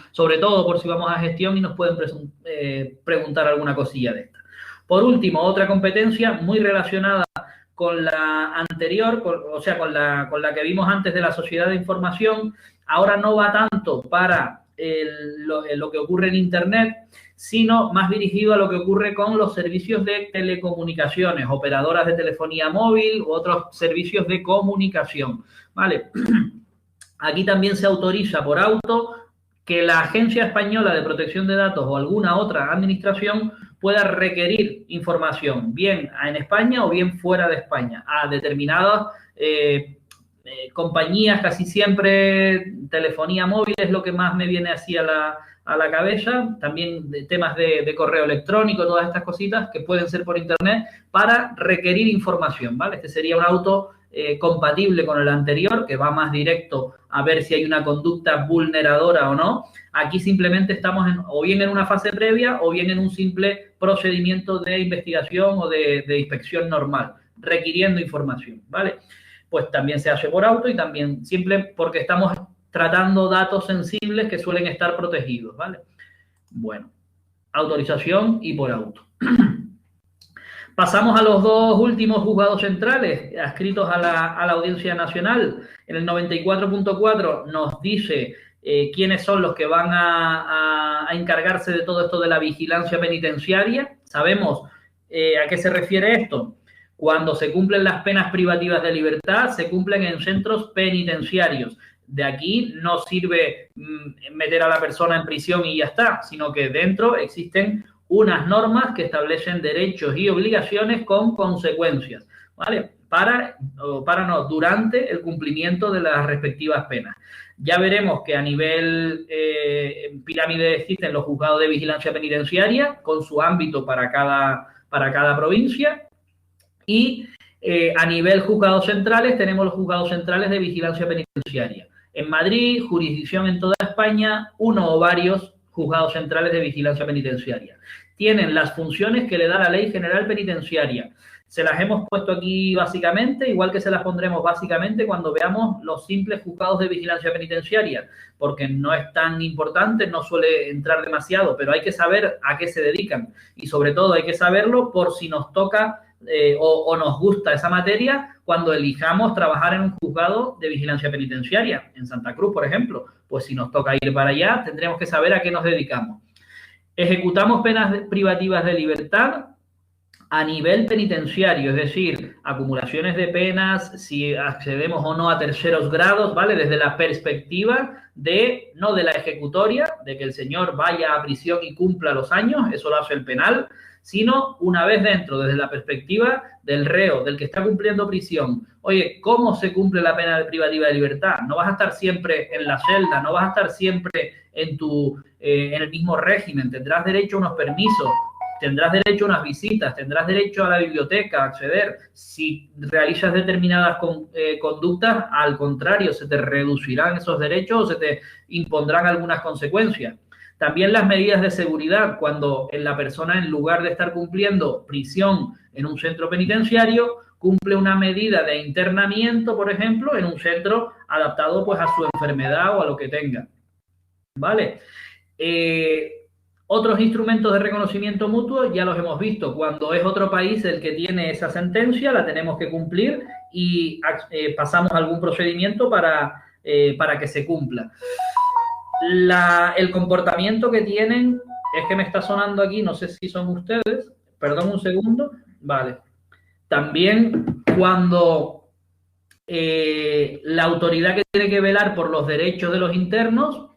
Speaker 1: sobre todo por si vamos a gestión y nos pueden preguntar alguna cosilla de esta. Por último, otra competencia muy relacionada con la anterior, con la que vimos antes de la sociedad de información, ahora no va tanto para lo que ocurre en Internet, sino más dirigido a lo que ocurre con los servicios de telecomunicaciones, operadoras de telefonía móvil u otros servicios de comunicación, ¿vale? Aquí también se autoriza por auto que la Agencia Española de Protección de Datos o alguna otra administración pueda requerir información, bien en España o bien fuera de España, a determinadas compañías, casi siempre telefonía móvil es lo que más me viene así a la cabeza, también de temas de correo electrónico, todas estas cositas que pueden ser por internet, para requerir información, ¿vale? Este sería un auto compatible con el anterior, que va más directo a ver si hay una conducta vulneradora o no. Aquí simplemente estamos o bien en una fase previa o bien en un simple procedimiento de investigación o de inspección normal, requiriendo información, ¿vale? Pues también se hace por auto y también simple porque estamos tratando datos sensibles que suelen estar protegidos, ¿vale? Bueno, autorización y por auto. Pasamos a los dos últimos juzgados centrales adscritos a la Audiencia Nacional. En el 94.4 nos dice quiénes son los que van a encargarse de todo esto de la vigilancia penitenciaria. Sabemos a qué se refiere esto. Cuando se cumplen las penas privativas de libertad, se cumplen en centros penitenciarios. De aquí no sirve meter a la persona en prisión y ya está, sino que dentro existen unas normas que establecen derechos y obligaciones con consecuencias, ¿vale? Durante el cumplimiento de las respectivas penas. Ya veremos que a nivel pirámide existen los juzgados de vigilancia penitenciaria con su ámbito para cada provincia y a nivel juzgados centrales tenemos los juzgados centrales de vigilancia penitenciaria. En Madrid, jurisdicción en toda España, uno o varios juzgados centrales de vigilancia penitenciaria. Tienen las funciones que le da la Ley General Penitenciaria. Se las hemos puesto aquí básicamente, igual que se las pondremos básicamente cuando veamos los simples juzgados de vigilancia penitenciaria, porque no es tan importante, no suele entrar demasiado, pero hay que saber a qué se dedican y sobre todo hay que saberlo por si nos toca o nos gusta esa materia cuando elijamos trabajar en un juzgado de vigilancia penitenciaria. En Santa Cruz, por ejemplo, pues si nos toca ir para allá, tendremos que saber a qué nos dedicamos. Ejecutamos penas privativas de libertad a nivel penitenciario, es decir, acumulaciones de penas, si accedemos o no a terceros grados, ¿vale? Desde la perspectiva no de la ejecutoria, de que el señor vaya a prisión y cumpla los años, eso lo hace el penal, sino una vez dentro, desde la perspectiva del reo, del que está cumpliendo prisión. Oye, ¿cómo se cumple la pena privativa de libertad? No vas a estar siempre en la celda, no vas a estar siempre en el mismo régimen, tendrás derecho a unos permisos, tendrás derecho a unas visitas, tendrás derecho a la biblioteca, a acceder. Si realizas determinadas conductas, al contrario, se te reducirán esos derechos o se te impondrán algunas consecuencias. También las medidas de seguridad, cuando la persona, en lugar de estar cumpliendo prisión en un centro penitenciario, cumple una medida de internamiento, por ejemplo, en un centro adaptado pues a su enfermedad o a lo que tenga. ¿Vale? Otros instrumentos de reconocimiento mutuo ya los hemos visto. Cuando es otro país el que tiene esa sentencia, la tenemos que cumplir y pasamos algún procedimiento para que se cumpla. El comportamiento que tienen, es que me está sonando aquí, no sé si son ustedes, perdón un segundo, vale. También cuando la autoridad que tiene que velar por los derechos de los internos,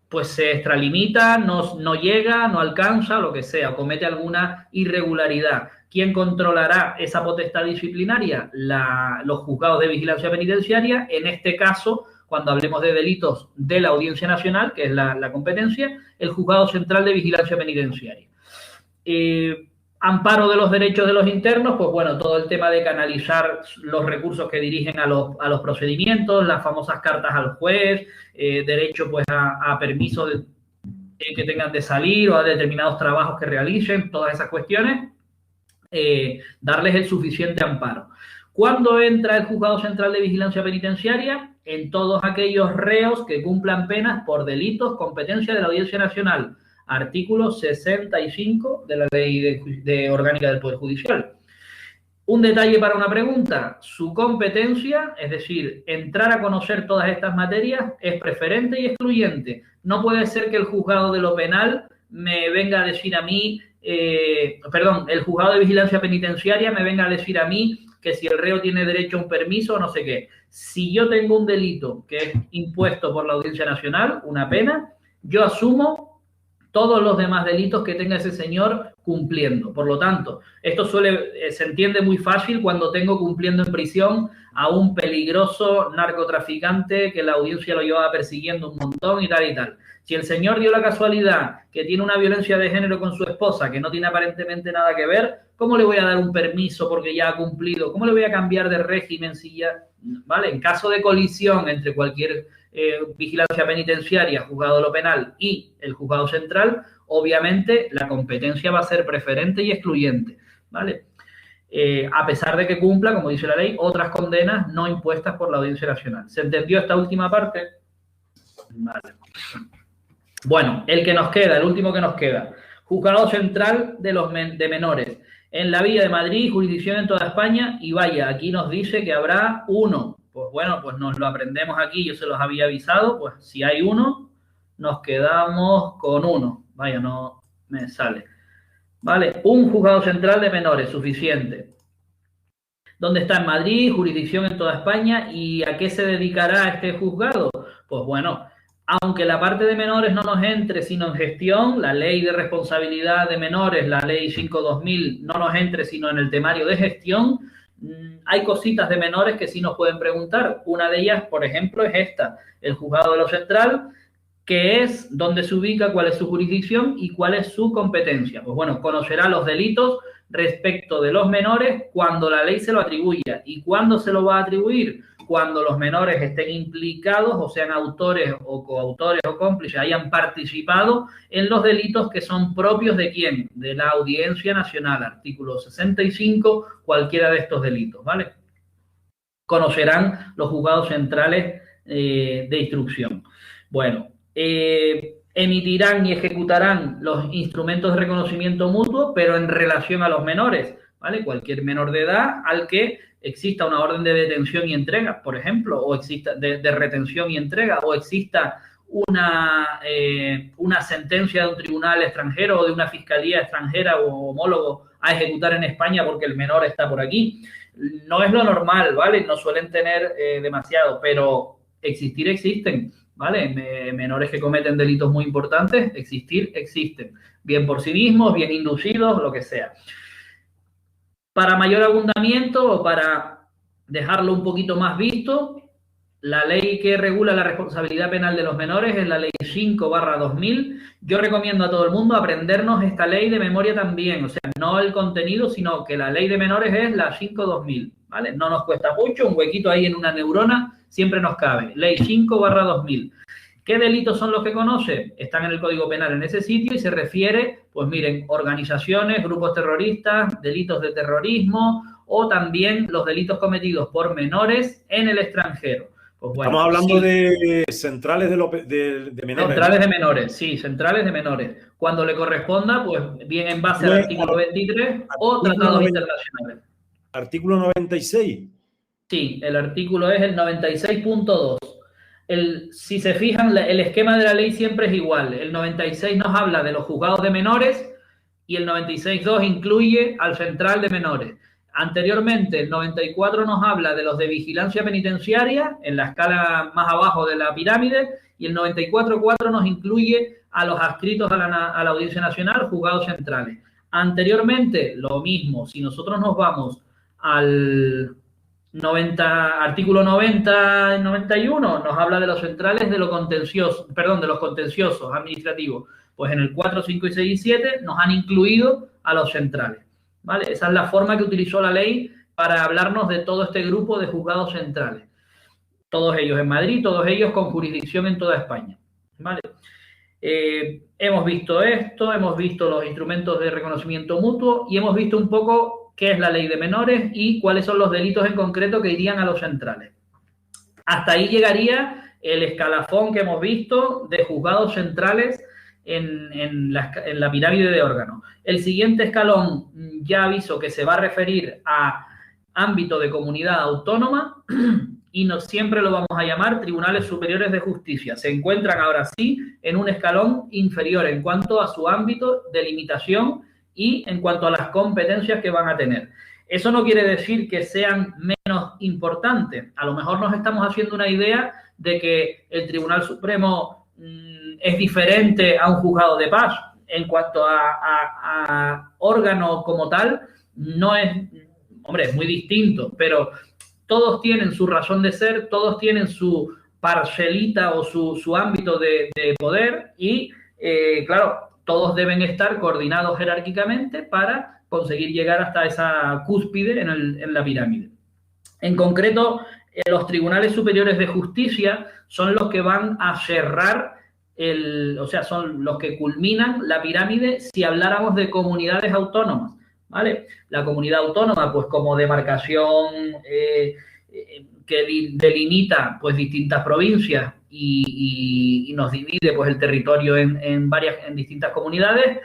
Speaker 1: pues se extralimita, no llega, no alcanza, lo que sea, comete alguna irregularidad. ¿Quién controlará esa potestad disciplinaria? Los juzgados de vigilancia penitenciaria, en este caso, cuando hablemos de delitos de la Audiencia Nacional, que es la competencia, el Juzgado Central de Vigilancia Penitenciaria. Amparo de los derechos de los internos, pues bueno, todo el tema de canalizar los recursos que dirigen a los procedimientos, las famosas cartas al juez, derecho pues a permisos que tengan de salir o a determinados trabajos que realicen, todas esas cuestiones, darles el suficiente amparo. ¿Cuándo entra el Juzgado Central de Vigilancia Penitenciaria? En todos aquellos reos que cumplan penas por delitos, competencia de la Audiencia Nacional. Artículo 65 de la Ley de Orgánica del Poder Judicial. Un detalle para una pregunta. Su competencia, es decir, entrar a conocer todas estas materias, es preferente y excluyente. No puede ser que el juzgado de lo penal me venga a decir a mí, el juzgado de vigilancia penitenciaria me venga a decir a mí que si el reo tiene derecho a un permiso o no sé qué. Si yo tengo un delito que es impuesto por la Audiencia Nacional, una pena, yo asumo todos los demás delitos que tenga ese señor cumpliendo. Por lo tanto, esto se entiende muy fácil cuando tengo cumpliendo en prisión a un peligroso narcotraficante que la audiencia lo llevaba persiguiendo un montón y tal y tal. Si el señor dio la casualidad que tiene una violencia de género con su esposa que no tiene aparentemente nada que ver, ¿cómo le voy a dar un permiso porque ya ha cumplido? ¿Cómo le voy a cambiar de régimen si ya...? ¿Vale? En caso de colisión entre cualquier vigilancia penitenciaria, juzgado de lo penal y el juzgado central, obviamente la competencia va a ser preferente y excluyente, ¿vale? A pesar de que cumpla, como dice la ley, otras condenas no impuestas por la Audiencia Nacional. ¿Se entendió esta última parte? Vale. Bueno, el último que nos queda, Juzgado Central de Menores, en la Villa de Madrid, jurisdicción en toda España, y vaya, aquí nos dice que habrá uno. Pues bueno, pues nos lo aprendemos aquí, yo se los había avisado, pues si hay uno, nos quedamos con uno. Vaya, no me sale. Vale, un juzgado central de menores, suficiente. ¿Dónde está? En Madrid, jurisdicción en toda España. ¿Y a qué se dedicará este juzgado? Pues bueno, aunque la parte de menores no nos entre sino en gestión, la ley de responsabilidad de menores, la ley 5/2000, no nos entre sino en el temario de gestión, hay cositas de menores que sí nos pueden preguntar. Una de ellas, por ejemplo, es esta, el juzgado de lo central, que es dónde se ubica, cuál es su jurisdicción y cuál es su competencia. Pues bueno, conocerá los delitos respecto de los menores cuando la ley se lo atribuya. ¿Y cuándo se lo va a atribuir? Cuando los menores estén implicados o sean autores o coautores o cómplices, hayan participado en los delitos que son propios de ¿quién? De la Audiencia Nacional, artículo 65, cualquiera de estos delitos, ¿vale? Conocerán los juzgados centrales de instrucción. Bueno, emitirán y ejecutarán los instrumentos de reconocimiento mutuo, pero en relación a los menores, ¿vale? Cualquier menor de edad al que exista una orden de detención y entrega, por ejemplo, o exista de retención y entrega, o exista una sentencia de un tribunal extranjero o de una fiscalía extranjera o homólogo a ejecutar en España porque el menor está por aquí. No es lo normal, ¿vale? No suelen tener demasiado, pero existir existen, ¿vale? Menores que cometen delitos muy importantes, existen. Bien por sí mismos, bien inducidos, lo que sea. Para mayor abundamiento o para dejarlo un poquito más visto, la ley que regula la responsabilidad penal de los menores es la ley 5/2000. Yo recomiendo a todo el mundo aprendernos esta ley de memoria también, o sea, no el contenido, sino que la ley de menores es la 5/2000, ¿vale? No nos cuesta mucho, un huequito ahí en una neurona siempre nos cabe. Ley 5/2000. ¿Qué delitos son los que conoce? Están en el Código Penal en ese sitio y se refiere, pues miren, organizaciones, grupos terroristas, delitos de terrorismo o también los delitos cometidos por menores en el extranjero. Pues bueno,
Speaker 2: estamos hablando de centrales de menores.
Speaker 1: Centrales de menores, sí, centrales de menores. Cuando le corresponda, pues bien en base al artículo 23 o tratados internacionales.
Speaker 2: ¿Artículo 96?
Speaker 1: Sí, el artículo es el 96.2. Si se fijan, el esquema de la ley siempre es igual. El 96 nos habla de los juzgados de menores y el 96.2 incluye al central de menores. Anteriormente, el 94 nos habla de los de vigilancia penitenciaria, en la escala más abajo de la pirámide, y el 94.4 nos incluye a los adscritos a la Audiencia Nacional, juzgados centrales. Anteriormente, lo mismo. Si nosotros nos vamos al artículo 90 y 91, nos habla de los centrales de los contenciosos administrativos. Pues en el 4, 5 y 6 y 7 nos han incluido a los centrales, ¿vale? Esa es la forma que utilizó la ley para hablarnos de todo este grupo de juzgados centrales. Todos ellos en Madrid, todos ellos con jurisdicción en toda España, ¿vale? Hemos visto esto, hemos visto los instrumentos de reconocimiento mutuo y hemos visto un poco qué es la ley de menores y cuáles son los delitos en concreto que irían a los centrales. Hasta ahí llegaría el escalafón que hemos visto de juzgados centrales en la pirámide de órganos. El siguiente escalón ya aviso que se va a referir a ámbito de comunidad autónoma y siempre lo vamos a llamar tribunales superiores de justicia. Se encuentran ahora sí en un escalón inferior en cuanto a su ámbito de limitación y en cuanto a las competencias que van a tener. Eso no quiere decir que sean menos importantes. A lo mejor nos estamos haciendo una idea de que el Tribunal Supremo es diferente a un juzgado de paz. en cuanto a órgano como tal, no es, hombre, es muy distinto, pero todos tienen su razón de ser, todos tienen su parcelita o su ámbito de poder y, claro, todos deben estar coordinados jerárquicamente para conseguir llegar hasta esa cúspide en la pirámide. En concreto, los tribunales superiores de justicia son los que van a cerrar o sea, son los que culminan la pirámide si habláramos de comunidades autónomas, ¿vale? La comunidad autónoma, pues como demarcación que delimita pues distintas provincias y nos divide pues el territorio en distintas comunidades,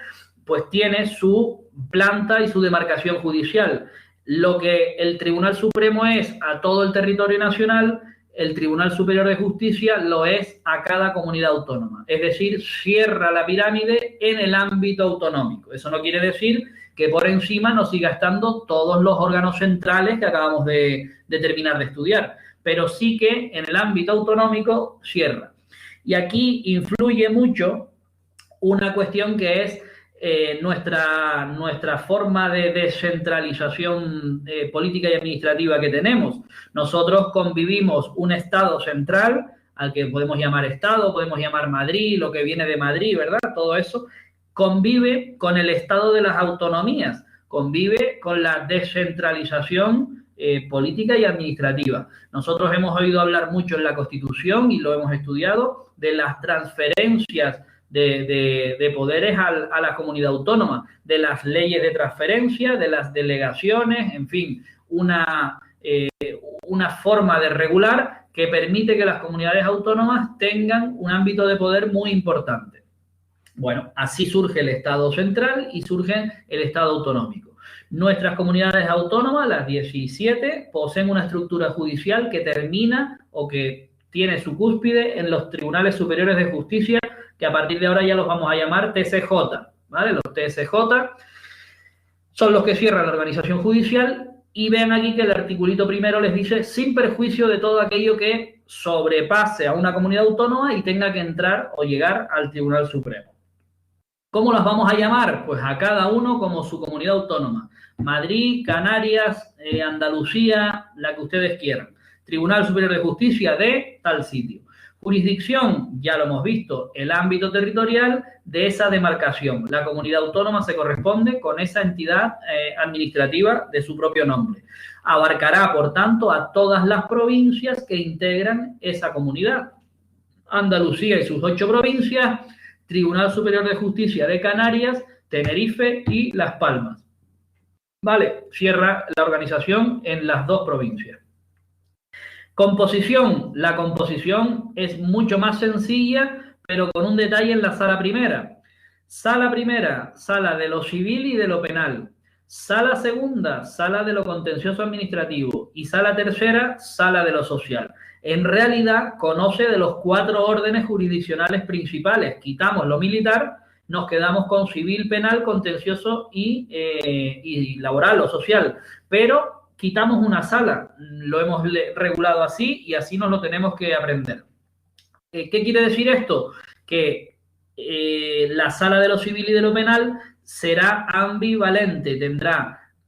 Speaker 1: pues tiene su planta y su demarcación judicial. Lo que el Tribunal Supremo es a todo el territorio nacional, el Tribunal Superior de Justicia lo es a cada comunidad autónoma. Es decir, cierra la pirámide en el ámbito autonómico. Eso no quiere decir que por encima no siga estando todos los órganos centrales que acabamos de terminar de estudiar, pero sí que en el ámbito autonómico cierra. Y aquí influye mucho una cuestión que es nuestra forma de descentralización política y administrativa que tenemos. Nosotros convivimos un Estado central, al que podemos llamar Estado, podemos llamar Madrid, lo que viene de Madrid, ¿verdad? Todo eso convive con el Estado de las autonomías, convive con la descentralización política y administrativa. Nosotros hemos oído hablar mucho en la Constitución y lo hemos estudiado de las transferencias de poderes a la comunidad autónoma, de las leyes de transferencia, de las delegaciones, en fin, una forma de regular que permite que las comunidades autónomas tengan un ámbito de poder muy importante. Bueno, así surge el Estado central y surge el Estado autonómico. Nuestras comunidades autónomas, las 17, poseen una estructura judicial que termina o que tiene su cúspide en los tribunales superiores de justicia, que a partir de ahora ya los vamos a llamar TSJ, ¿vale? Los TSJ son los que cierran la organización judicial y vean aquí que el articulito primero les dice sin perjuicio de todo aquello que sobrepase a una comunidad autónoma y tenga que entrar o llegar al Tribunal Supremo. ¿Cómo las vamos a llamar? Pues a cada uno como su comunidad autónoma. Madrid, Canarias, Andalucía, la que ustedes quieran. Tribunal Superior de Justicia de tal sitio. Jurisdicción, ya lo hemos visto, el ámbito territorial de esa demarcación. La comunidad autónoma se corresponde con esa entidad administrativa de su propio nombre. Abarcará, por tanto, a todas las provincias que integran esa comunidad. Andalucía y sus 8 provincias, Tribunal Superior de Justicia de Canarias, Tenerife y Las Palmas. Vale, cierra la organización en las 2 provincias. Composición. La composición es mucho más sencilla, pero con un detalle en la sala primera. Sala primera, sala de lo civil y de lo penal. Sala segunda, sala de lo contencioso administrativo. Y sala tercera, sala de lo social. En realidad, conoce de los 4 órdenes jurisdiccionales principales. Quitamos lo militar, nos quedamos con civil, penal, contencioso y laboral o social. Pero quitamos una sala, lo hemos regulado así y así nos lo tenemos que aprender. ¿Qué quiere decir esto? Que la sala de lo civil y de lo penal será ambivalente,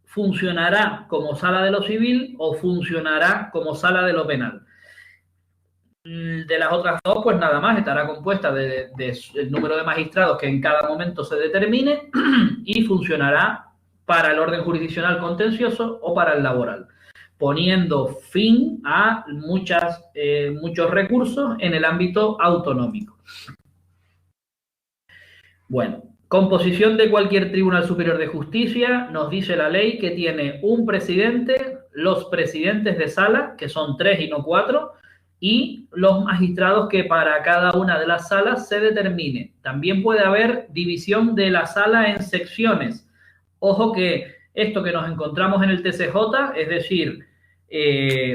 Speaker 1: funcionará como sala de lo civil o funcionará como sala de lo penal. De las otras 2, pues nada más, estará compuesta del número de magistrados que en cada momento se determine y funcionará para el orden jurisdiccional contencioso o para el laboral, poniendo fin a muchos recursos en el ámbito autonómico. Bueno, composición de cualquier Tribunal Superior de Justicia, nos dice la ley que tiene un presidente, los presidentes de sala, que son 3 y no 4, y los magistrados que para cada una de las salas se determine. También puede haber división de la sala en secciones. Ojo que esto que nos encontramos en el TSJ, es decir,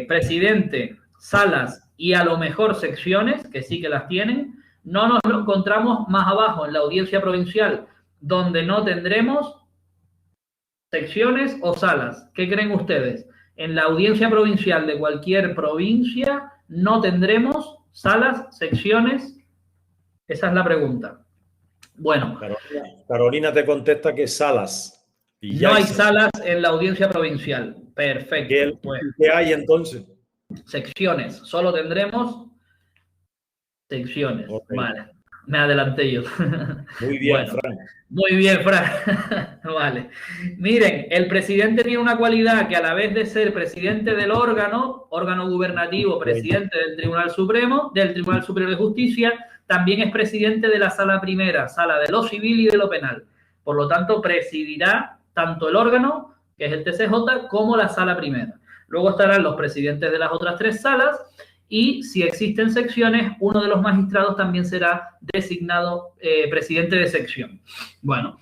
Speaker 1: presidente, salas y a lo mejor secciones, que sí que las tienen, no nos lo encontramos más abajo en la audiencia provincial, donde no tendremos secciones o salas. ¿Qué creen ustedes? En la audiencia provincial de cualquier provincia no tendremos salas, secciones. Esa es la pregunta. Bueno,
Speaker 2: Carolina te contesta que salas. Y
Speaker 1: no hay salas en la audiencia provincial. Perfecto.
Speaker 2: ¿Qué hay entonces?
Speaker 1: Secciones. Solo tendremos secciones.
Speaker 2: Okay.
Speaker 1: Vale. Me adelanté yo.
Speaker 2: Muy bien,
Speaker 1: bueno,
Speaker 2: Fran.
Speaker 1: Muy bien, Fran. Vale. Miren, el presidente tiene una cualidad que a la vez de ser presidente del órgano gubernativo, presidente del Tribunal Supremo, del Tribunal Superior de Justicia, también es presidente de la Sala Primera, Sala de lo Civil y de lo Penal. Por lo tanto, presidirá tanto el órgano, que es el TCJ, como la Sala Primera. Luego estarán los presidentes de las otras tres salas y si existen secciones, uno de los magistrados también será designado presidente de sección. Bueno,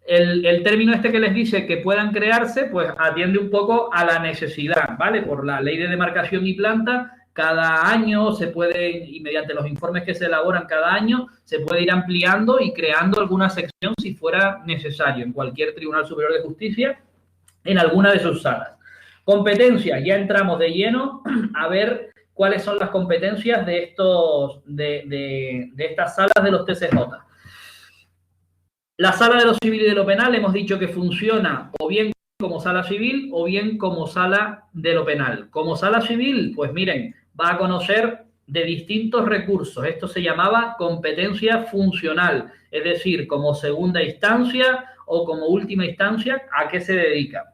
Speaker 1: el término este que les dice que puedan crearse, pues atiende un poco a la necesidad, ¿vale? Por la ley de demarcación y planta, cada año se puede, y mediante los informes que se elaboran cada año, se puede ir ampliando y creando alguna sección si fuera necesario en cualquier Tribunal Superior de Justicia, en alguna de sus salas. Competencias, ya entramos de lleno a ver cuáles son las competencias de estas salas de los TCJ. La sala de lo civil y de lo penal hemos dicho que funciona o bien como sala civil o bien como sala de lo penal. Como sala civil, pues miren, va a conocer de distintos recursos. Esto se llamaba competencia funcional, es decir, como segunda instancia o como última instancia, ¿a qué se dedica?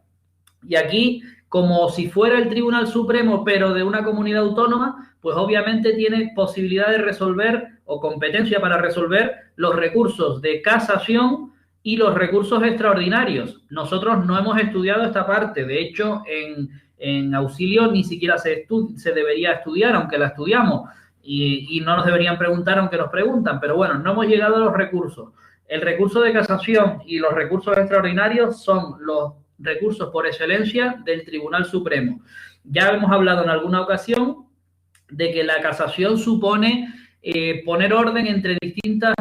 Speaker 1: Y aquí, como si fuera el Tribunal Supremo, pero de una comunidad autónoma, pues obviamente tiene posibilidad de resolver o competencia para resolver los recursos de casación y los recursos extraordinarios. Nosotros no hemos estudiado esta parte. De hecho, en auxilio ni siquiera se debería estudiar, aunque la estudiamos. Y no nos deberían preguntar, aunque nos preguntan. Pero bueno, no hemos llegado a los recursos. El recurso de casación y los recursos extraordinarios son los recursos por excelencia del Tribunal Supremo. Ya hemos hablado en alguna ocasión de que la casación supone poner orden entre distintas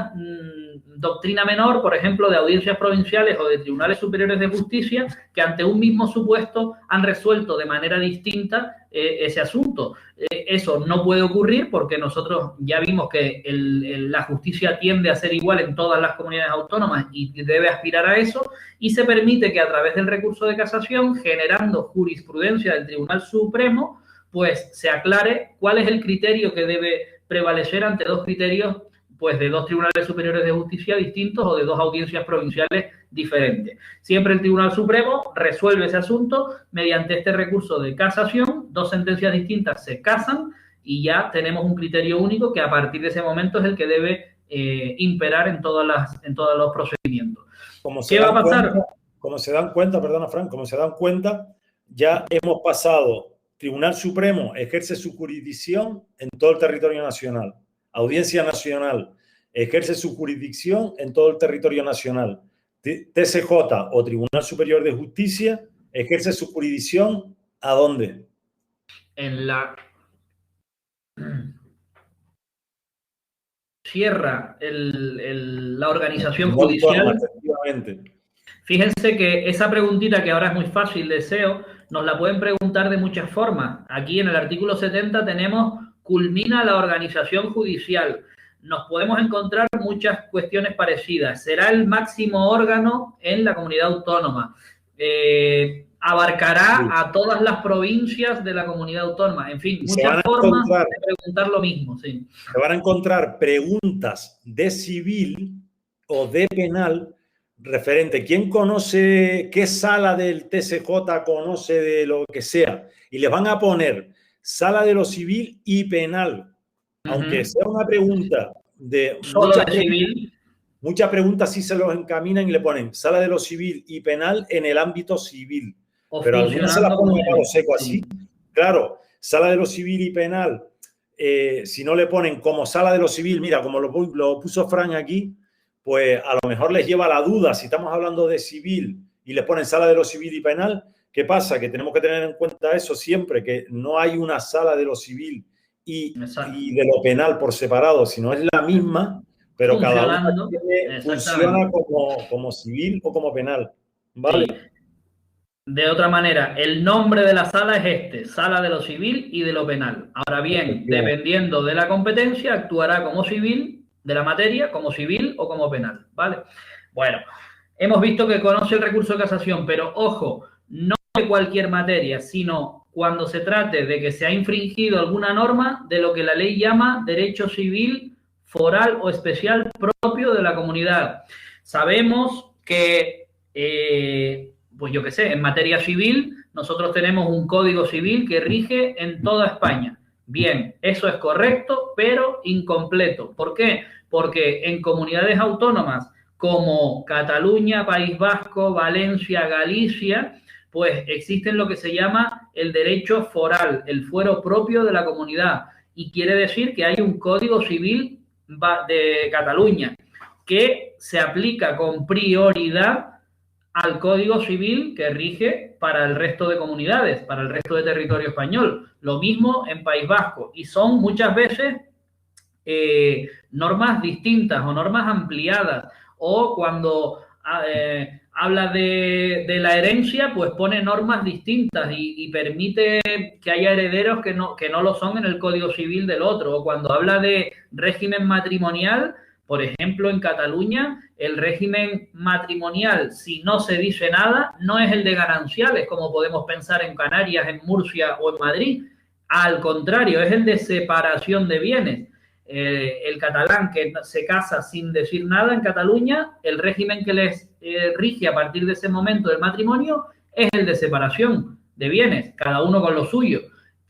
Speaker 1: doctrina menor, por ejemplo, de audiencias provinciales o de tribunales superiores de justicia, que ante un mismo supuesto han resuelto de manera distinta ese asunto. Eso no puede ocurrir porque nosotros ya vimos que la justicia tiende a ser igual en todas las comunidades autónomas y debe aspirar a eso, y se permite que a través del recurso de casación, generando jurisprudencia del Tribunal Supremo, pues se aclare cuál es el criterio que debe prevalecer ante dos criterios, pues de dos tribunales superiores de justicia distintos o de dos audiencias provinciales diferentes. Siempre el Tribunal Supremo resuelve ese asunto mediante este recurso de casación, dos sentencias distintas se casan y ya tenemos un criterio único que a partir de ese momento es el que debe imperar en todos los procedimientos. ¿Qué va a pasar?
Speaker 2: Como se dan cuenta, perdona Fran, como se dan cuenta, ya hemos pasado. Tribunal Supremo ejerce su jurisdicción en todo el territorio nacional. Audiencia Nacional ejerce su jurisdicción en todo el territorio nacional. TCJ o Tribunal Superior de Justicia ejerce su jurisdicción ¿a dónde?
Speaker 1: En la cierra la organización judicial.
Speaker 2: Efectivamente.
Speaker 1: Fíjense que esa preguntita que ahora es muy fácil de SEO, nos la pueden preguntar de muchas formas. Aquí en el artículo 70 tenemos culmina la organización judicial. Nos podemos encontrar muchas cuestiones parecidas. Será el máximo órgano en la comunidad autónoma. Abarcará a todas las provincias de la comunidad autónoma. En fin, muchas formas de preguntar lo mismo. Sí.
Speaker 2: Se van a encontrar preguntas de civil o de penal referente. ¿Quién conoce qué sala del TCJ conoce de lo que sea? Y les van a poner sala de lo civil y penal. Aunque sea una pregunta de
Speaker 1: solo de civil.
Speaker 2: Muchas preguntas sí se los encaminan y le ponen sala de lo civil y penal en el ámbito civil. Pero algunas se las ponen a lo seco así. Claro, sala de lo civil y penal, si no le ponen como sala de lo civil, mira, como lo puso Fran aquí, pues a lo mejor les lleva la duda. Si estamos hablando de civil y les ponen sala de lo civil y penal, ¿qué pasa? Que tenemos que tener en cuenta eso siempre, que no hay una sala de lo civil y de lo penal por separado, sino es la misma, pero cada una funciona como civil o como penal. ¿Vale?
Speaker 1: Sí. De otra manera, el nombre de la sala es sala de lo civil y de lo penal. Ahora bien, dependiendo de la competencia, actuará como civil, de la materia, como civil o como penal, ¿vale? Bueno, hemos visto que conoce el recurso de casación, pero ojo, no de cualquier materia, sino cuando se trate de que se ha infringido alguna norma de lo que la ley llama derecho civil, foral o especial propio de la comunidad. Sabemos que, pues yo qué sé, en materia civil nosotros tenemos un código civil que rige en toda España. Bien, eso es correcto, pero incompleto. ¿Por qué? Porque en comunidades autónomas como Cataluña, País Vasco, Valencia, Galicia, pues existen lo que se llama el derecho foral, el fuero propio de la comunidad. Y quiere decir que hay un código civil de Cataluña que se aplica con prioridad al Código Civil que rige para el resto de comunidades, para el resto de territorio español. Lo mismo en País Vasco. Y son muchas veces normas distintas o normas ampliadas. O cuando habla de la herencia, pues pone normas distintas y permite que haya herederos que no lo son en el Código Civil del otro. O cuando habla de régimen matrimonial, por ejemplo, en Cataluña, el régimen matrimonial, si no se dice nada, no es el de gananciales, como podemos pensar en Canarias, en Murcia o en Madrid. Al contrario, es el de separación de bienes. El catalán que se casa sin decir nada en Cataluña, el régimen que les rige a partir de ese momento del matrimonio es el de separación de bienes, cada uno con lo suyo.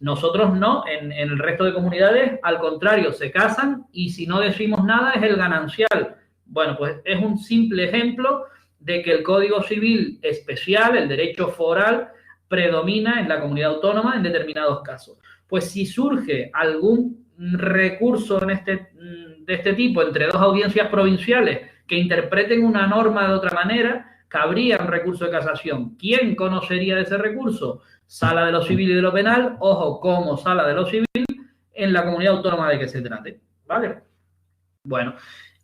Speaker 1: Nosotros no, en el resto de comunidades, al contrario, se casan y si no decimos nada es el ganancial. Bueno, pues es un simple ejemplo de que el Código Civil especial, el derecho foral, predomina en la comunidad autónoma en determinados casos. Pues si surge algún recurso de este tipo entre dos audiencias provinciales que interpreten una norma de otra manera, cabría un recurso de casación. ¿Quién conocería de ese recurso? Sala de lo civil y de lo penal, ojo, como sala de lo civil en la comunidad autónoma de que se trate, ¿vale? Bueno,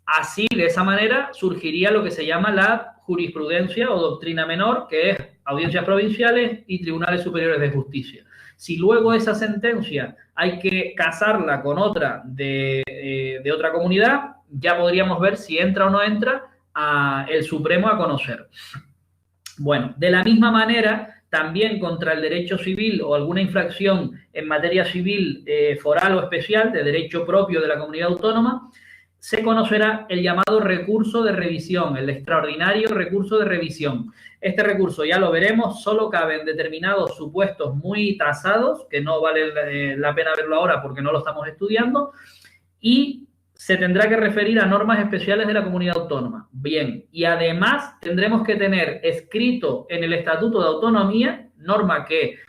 Speaker 1: así, de esa manera, surgiría lo que se llama la jurisprudencia o doctrina menor, que es audiencias provinciales y tribunales superiores de justicia. Si luego esa sentencia hay que casarla con otra de otra comunidad, ya podríamos ver si entra o no entra el Supremo a conocer. Bueno, de la misma manera, también contra el derecho civil o alguna infracción en materia civil foral o especial de derecho propio de la comunidad autónoma, se conocerá el llamado recurso de revisión, el extraordinario recurso de revisión. Este recurso, ya lo veremos, solo cabe en determinados supuestos muy tasados, que no vale la pena verlo ahora porque no lo estamos estudiando, y se tendrá que referir a normas especiales de la comunidad autónoma. Bien, y además tendremos que tener escrito en el Estatuto de Autonomía, norma que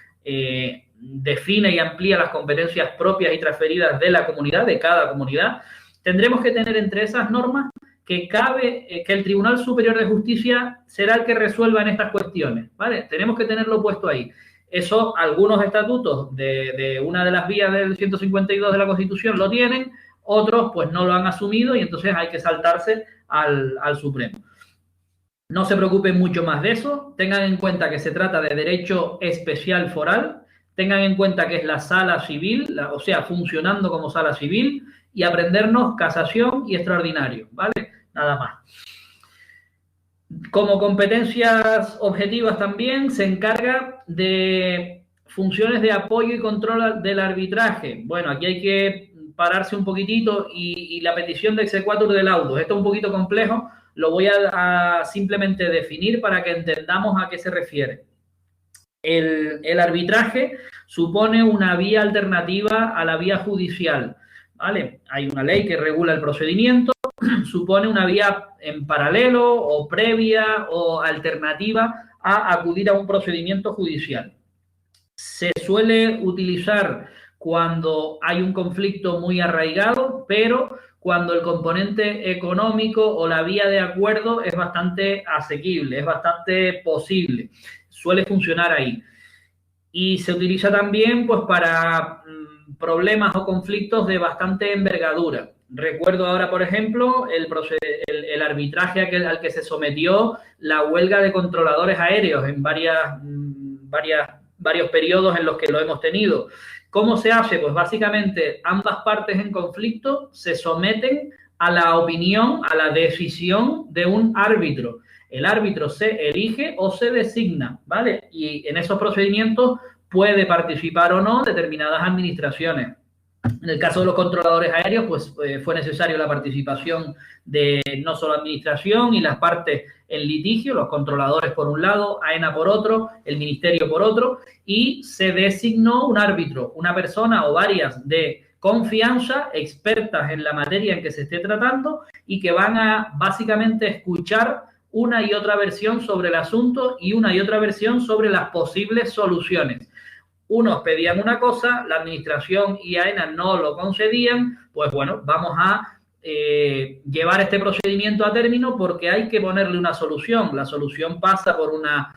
Speaker 1: define y amplía las competencias propias y transferidas de la comunidad, de cada comunidad. Tendremos que tener entre esas normas que el Tribunal Superior de Justicia será el que resuelva en estas cuestiones, ¿vale? Tenemos que tenerlo puesto ahí. Eso, algunos estatutos de una de las vías del 152 de la Constitución lo tienen, otros pues no lo han asumido y entonces hay que saltarse al Supremo. No se preocupen mucho más de eso, tengan en cuenta que se trata de derecho especial foral, tengan en cuenta que es la sala civil, o sea, funcionando como sala civil, y aprendernos casación y extraordinario, ¿vale? Nada más. Como competencias objetivas también se encarga de funciones de apoyo y control del arbitraje. Bueno, aquí hay que pararse un poquitito y la petición de exequatur de laudos. Esto es un poquito complejo, lo voy a simplemente definir para que entendamos a qué se refiere. El arbitraje supone una vía alternativa a la vía judicial, ¿vale? Hay una ley que regula el procedimiento, supone una vía en paralelo o previa o alternativa a acudir a un procedimiento judicial. Se suele utilizar cuando hay un conflicto muy arraigado, pero cuando el componente económico o la vía de acuerdo es bastante asequible, es bastante posible. Suele funcionar ahí. Y se utiliza también pues para problemas o conflictos de bastante envergadura. Recuerdo ahora, por ejemplo, el arbitraje al que se sometió la huelga de controladores aéreos en varios periodos en los que lo hemos tenido. ¿Cómo se hace? Pues básicamente ambas partes en conflicto se someten a la opinión, a la decisión de un árbitro. El árbitro se elige o se designa, ¿vale? Y en esos procedimientos puede participar o no determinadas administraciones. En el caso de los controladores aéreos, pues fue necesario la participación de no solo administración y las partes en litigio, los controladores por un lado, AENA por otro, el ministerio por otro, y se designó un árbitro, una persona o varias de confianza, expertas en la materia en que se esté tratando y que van a básicamente escuchar una y otra versión sobre el asunto y una y otra versión sobre las posibles soluciones. Unos pedían una cosa, la administración y AENA no lo concedían, pues bueno, vamos a llevar este procedimiento a término porque hay que ponerle una solución. La solución pasa por una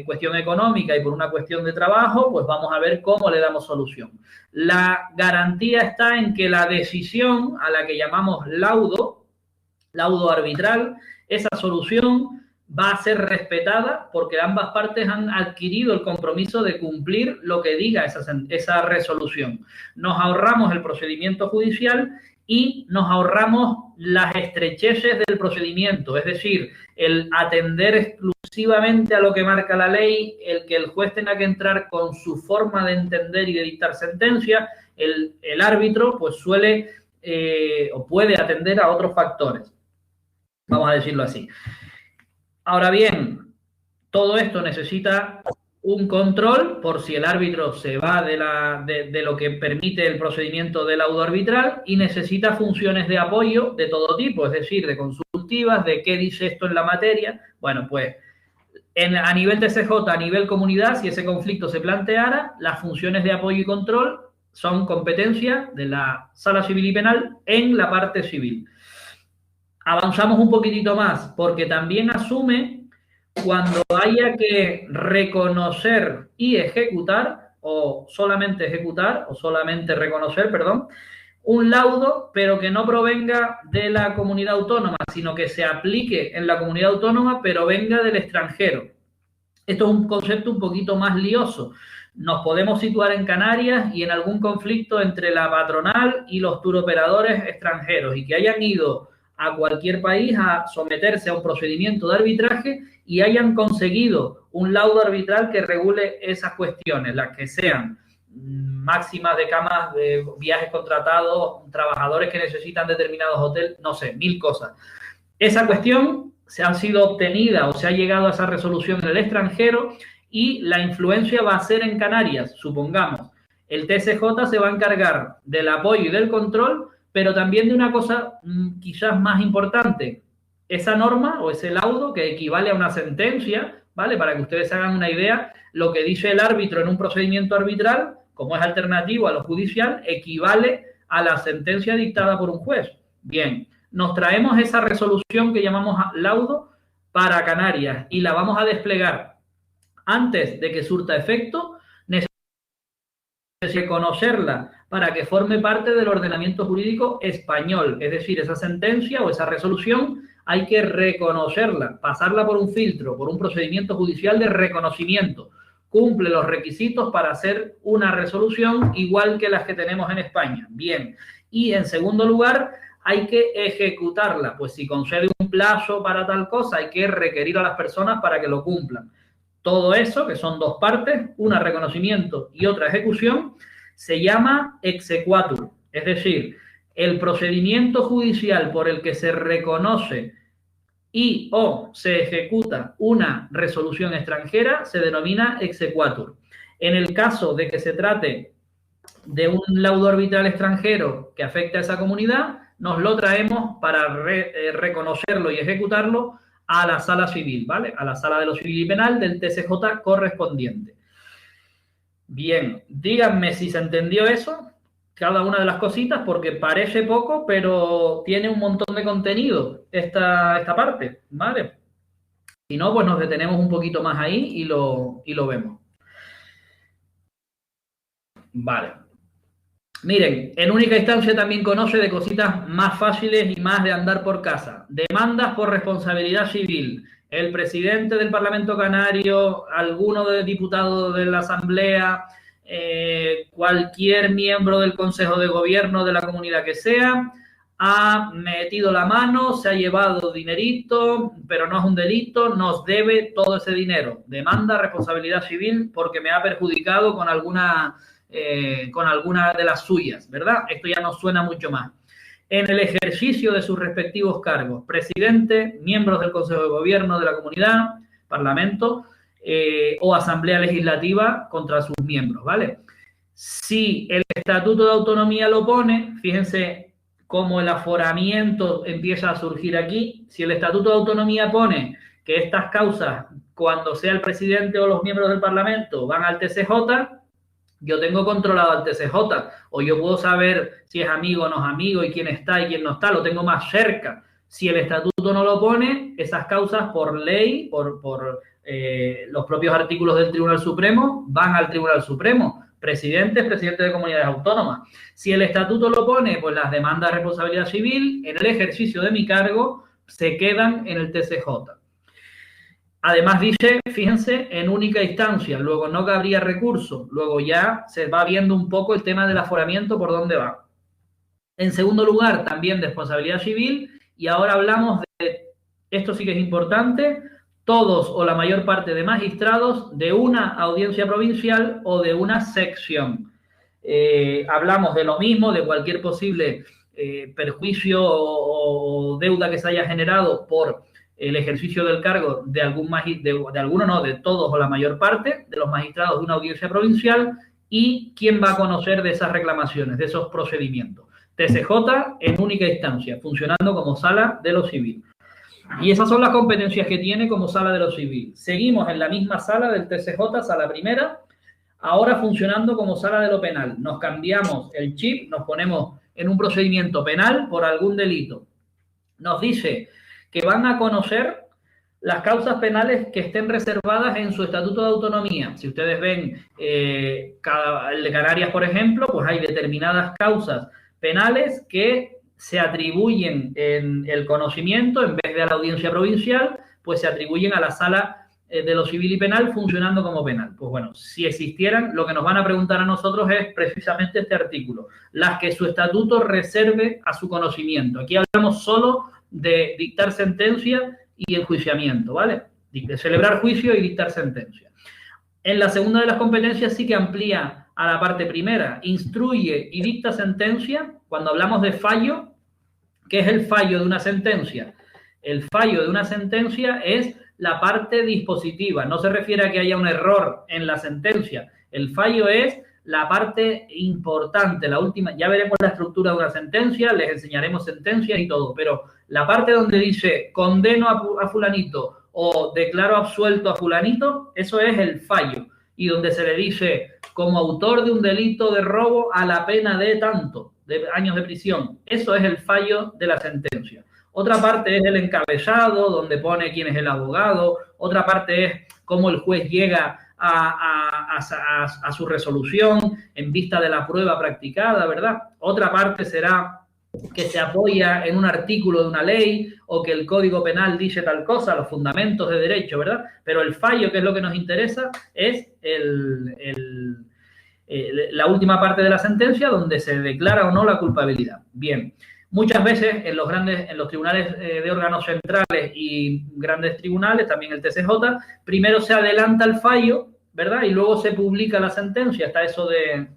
Speaker 1: cuestión económica y por una cuestión de trabajo, pues vamos a ver cómo le damos solución. La garantía está en que la decisión a la que llamamos laudo arbitral, esa solución va a ser respetada porque ambas partes han adquirido el compromiso de cumplir lo que diga esa resolución. Nos ahorramos el procedimiento judicial y nos ahorramos las estrecheces del procedimiento, es decir, el atender exclusivamente a lo que marca la ley, el que el juez tenga que entrar con su forma de entender y de dictar sentencia, el árbitro pues suele o puede atender a otros factores, vamos a decirlo así. Ahora bien, todo esto necesita un control por si el árbitro se va de lo que permite el procedimiento de laudo arbitral y necesita funciones de apoyo de todo tipo, es decir, de consultivas, de qué dice esto en la materia. Bueno, pues a nivel TCJ, a nivel comunidad, si ese conflicto se planteara, las funciones de apoyo y control son competencia de la Sala Civil y Penal en la parte civil. Avanzamos un poquitito más, porque también asume cuando haya que reconocer y ejecutar, o solamente reconocer, un laudo, pero que no provenga de la comunidad autónoma, sino que se aplique en la comunidad autónoma, pero venga del extranjero. Esto es un concepto un poquito más lioso. Nos podemos situar en Canarias y en algún conflicto entre la patronal y los turoperadores extranjeros y que hayan ido a cualquier país a someterse a un procedimiento de arbitraje y hayan conseguido un laudo arbitral que regule esas cuestiones, las que sean máximas de camas, de viajes contratados, trabajadores que necesitan determinados hoteles, no sé, 1000 cosas. Esa cuestión se ha sido obtenida o se ha llegado a esa resolución en el extranjero y la influencia va a ser en Canarias, supongamos. El TCJ se va a encargar del apoyo y del control, pero también de una cosa quizás más importante. Esa norma o ese laudo que equivale a una sentencia, ¿vale? Para que ustedes hagan una idea, lo que dice el árbitro en un procedimiento arbitral, como es alternativo a lo judicial, equivale a la sentencia dictada por un juez. Bien, nos traemos esa resolución que llamamos laudo para Canarias y la vamos a desplegar. Antes de que surta efecto, necesitamos conocerla para que forme parte del ordenamiento jurídico español. Es decir, esa sentencia o esa resolución hay que reconocerla, pasarla por un filtro, por un procedimiento judicial de reconocimiento. Cumple los requisitos para hacer una resolución igual que las que tenemos en España. Bien. Y en segundo lugar, hay que ejecutarla. Pues si concede un plazo para tal cosa, hay que requerir a las personas para que lo cumplan. Todo eso, que son dos partes, una reconocimiento y otra ejecución, se llama exequatur. Es decir, el procedimiento judicial por el que se reconoce y o se ejecuta una resolución extranjera se denomina exequatur. En el caso de que se trate de un laudo arbitral extranjero que afecte a esa comunidad, nos lo traemos para reconocerlo y ejecutarlo a la sala civil, ¿vale? A la sala de lo civil y penal del TCJ correspondiente. Bien, díganme si se entendió eso, cada una de las cositas, porque parece poco, pero tiene un montón de contenido esta parte, ¿vale? Si no, pues nos detenemos un poquito más ahí y lo vemos. Vale. Miren, en única instancia también conoce de cositas más fáciles y más de andar por casa. Demandas por responsabilidad civil. El presidente del Parlamento Canario, alguno de diputados de la Asamblea, cualquier miembro del Consejo de Gobierno de la comunidad que sea, ha metido la mano, se ha llevado dinerito, pero no es un delito, nos debe todo ese dinero. Demanda responsabilidad civil porque me ha perjudicado con alguna de las suyas, ¿verdad? Esto ya nos suena mucho más. En el ejercicio de sus respectivos cargos, presidente, miembros del Consejo de Gobierno de la comunidad, parlamento o asamblea legislativa contra sus miembros, ¿vale? Si el Estatuto de Autonomía lo pone, fíjense cómo el aforamiento empieza a surgir aquí. Si el Estatuto de Autonomía pone que estas causas, cuando sea el presidente o los miembros del Parlamento, van al TCJ, yo tengo controlado al TCJ, o yo puedo saber si es amigo o no es amigo y quién está y quién no está, lo tengo más cerca. Si el Estatuto no lo pone, esas causas por ley, por los propios artículos del Tribunal Supremo, van al Tribunal Supremo. Presidente de comunidades autónomas. Si el Estatuto lo pone, pues las demandas de responsabilidad civil en el ejercicio de mi cargo se quedan en el TCJ. Además dice, fíjense, en única instancia, luego no cabría recurso, luego ya se va viendo un poco el tema del aforamiento por dónde va. En segundo lugar, también de responsabilidad civil, y ahora hablamos de, esto sí que es importante, todos o la mayor parte de magistrados de una audiencia provincial o de una sección. Hablamos de lo mismo, de cualquier posible perjuicio o deuda que se haya generado por el ejercicio del cargo de de todos o la mayor parte de los magistrados de una audiencia provincial, y quién va a conocer de esas reclamaciones, de esos procedimientos. TCJ en única instancia, funcionando como sala de lo civil. Y esas son las competencias que tiene como sala de lo civil. Seguimos en la misma sala del TCJ, sala primera, ahora funcionando como sala de lo penal. Nos cambiamos el chip, nos ponemos en un procedimiento penal por algún delito. Nos dice que van a conocer las causas penales que estén reservadas en su Estatuto de Autonomía. Si ustedes ven el de Canarias, por ejemplo, pues hay determinadas causas penales que se atribuyen en el conocimiento, en vez de a la audiencia provincial, pues se atribuyen a la sala de lo civil y penal, funcionando como penal. Pues bueno, si existieran, lo que nos van a preguntar a nosotros es precisamente este artículo, las que su estatuto reserve a su conocimiento. Aquí hablamos solo de dictar sentencia y enjuiciamiento, ¿vale? De celebrar juicio y dictar sentencia. En la segunda de las competencias sí que amplía a la parte primera, instruye y dicta sentencia. Cuando hablamos de fallo, ¿qué es el fallo de una sentencia? El fallo de una sentencia es la parte dispositiva, no se refiere a que haya un error en la sentencia. El fallo es la parte importante, la última. Ya veremos la estructura de una sentencia, les enseñaremos sentencias y todo, pero la parte donde dice condeno a fulanito o declaro absuelto a fulanito, eso es el fallo. Y donde se le dice como autor de un delito de robo a la pena de tanto, de años de prisión. Eso es el fallo de la sentencia. Otra parte es el encabezado, donde pone quién es el abogado. Otra parte es cómo el juez llega a su resolución en vista de la prueba practicada, ¿verdad? Otra parte será que se apoya en un artículo de una ley o que el Código Penal dice tal cosa, los fundamentos de derecho, ¿verdad? Pero el fallo, que es lo que nos interesa, es la última parte de la sentencia donde se declara o no la culpabilidad. Bien, muchas veces en los tribunales de órganos centrales y grandes tribunales, también el TCJ, primero se adelanta el fallo, ¿verdad? Y luego se publica la sentencia. Está eso de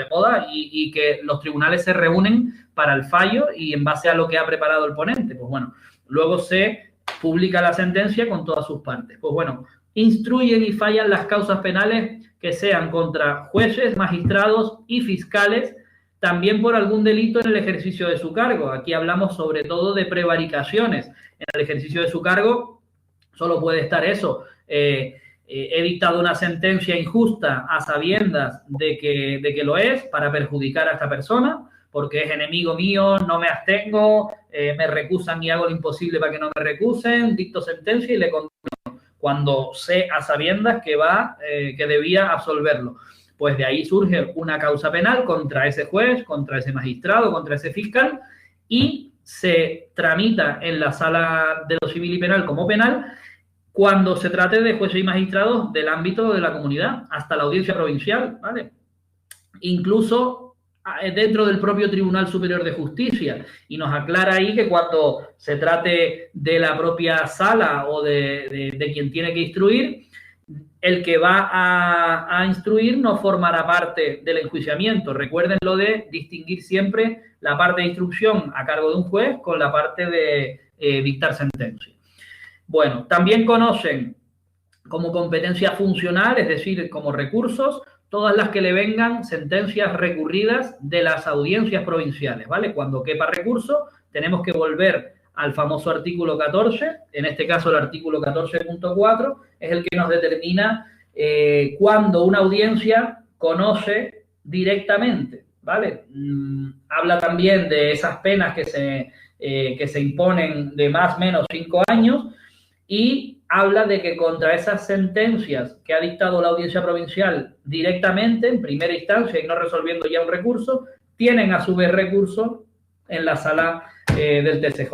Speaker 1: moda, y que los tribunales se reúnen para el fallo y en base a lo que ha preparado el ponente. Pues bueno, luego se publica la sentencia con todas sus partes. Pues bueno, instruyen y fallan las causas penales que sean contra jueces, magistrados y fiscales, también por algún delito en el ejercicio de su cargo. Aquí hablamos sobre todo de prevaricaciones. En el ejercicio de su cargo solo puede estar eso. He dictado una sentencia injusta a sabiendas de que lo es para perjudicar a esta persona, porque es enemigo mío, no me abstengo, me recusan y hago lo imposible para que no me recusen, dicto sentencia y le condeno, cuando sé a sabiendas que debía absolverlo. Pues de ahí surge una causa penal contra ese juez, contra ese magistrado, contra ese fiscal, y se tramita en la sala de lo civil y penal como penal cuando se trate de jueces y magistrados del ámbito de la comunidad, hasta la audiencia provincial, ¿vale? Incluso dentro del propio Tribunal Superior de Justicia, y nos aclara ahí que cuando se trate de la propia sala o de quien tiene que instruir, el que va a instruir no formará parte del enjuiciamiento. Recuerden lo de distinguir siempre la parte de instrucción a cargo de un juez con la parte de dictar sentencia. Bueno, también conocen como competencia funcional, es decir, como recursos, todas las que le vengan sentencias recurridas de las audiencias provinciales, ¿vale? Cuando quepa recurso, tenemos que volver al famoso artículo 14, en este caso el artículo 14.4, es el que nos determina cuando una audiencia conoce directamente, ¿vale? Habla también de esas penas que se imponen de más o menos 5 años y habla de que contra esas sentencias que ha dictado la audiencia provincial directamente, en primera instancia y no resolviendo ya un recurso, tienen a su vez recurso en la sala del TCJ.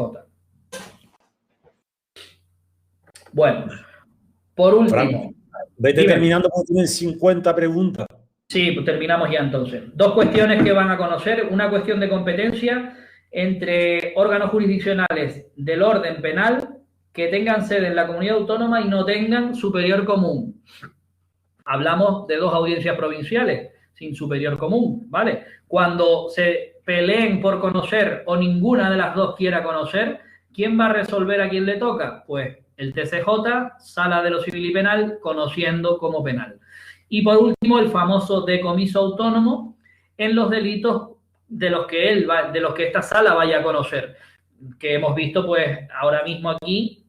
Speaker 1: Bueno, por último...
Speaker 2: Franco, vete terminando porque tienen 50 preguntas.
Speaker 1: Sí, pues terminamos ya entonces. 2 cuestiones que van a conocer. Una cuestión de competencia entre órganos jurisdiccionales del orden penal que tengan sede en la comunidad autónoma y no tengan superior común. Hablamos de 2 audiencias provinciales sin superior común, ¿vale? Cuando se peleen por conocer o ninguna de las 2 quiera conocer, ¿quién va a resolver a quién le toca? Pues el TCJ, Sala de lo Civil y Penal, conociendo como penal. Y por último, el famoso decomiso autónomo en los delitos de los que esta sala vaya a conocer, que hemos visto pues ahora mismo aquí,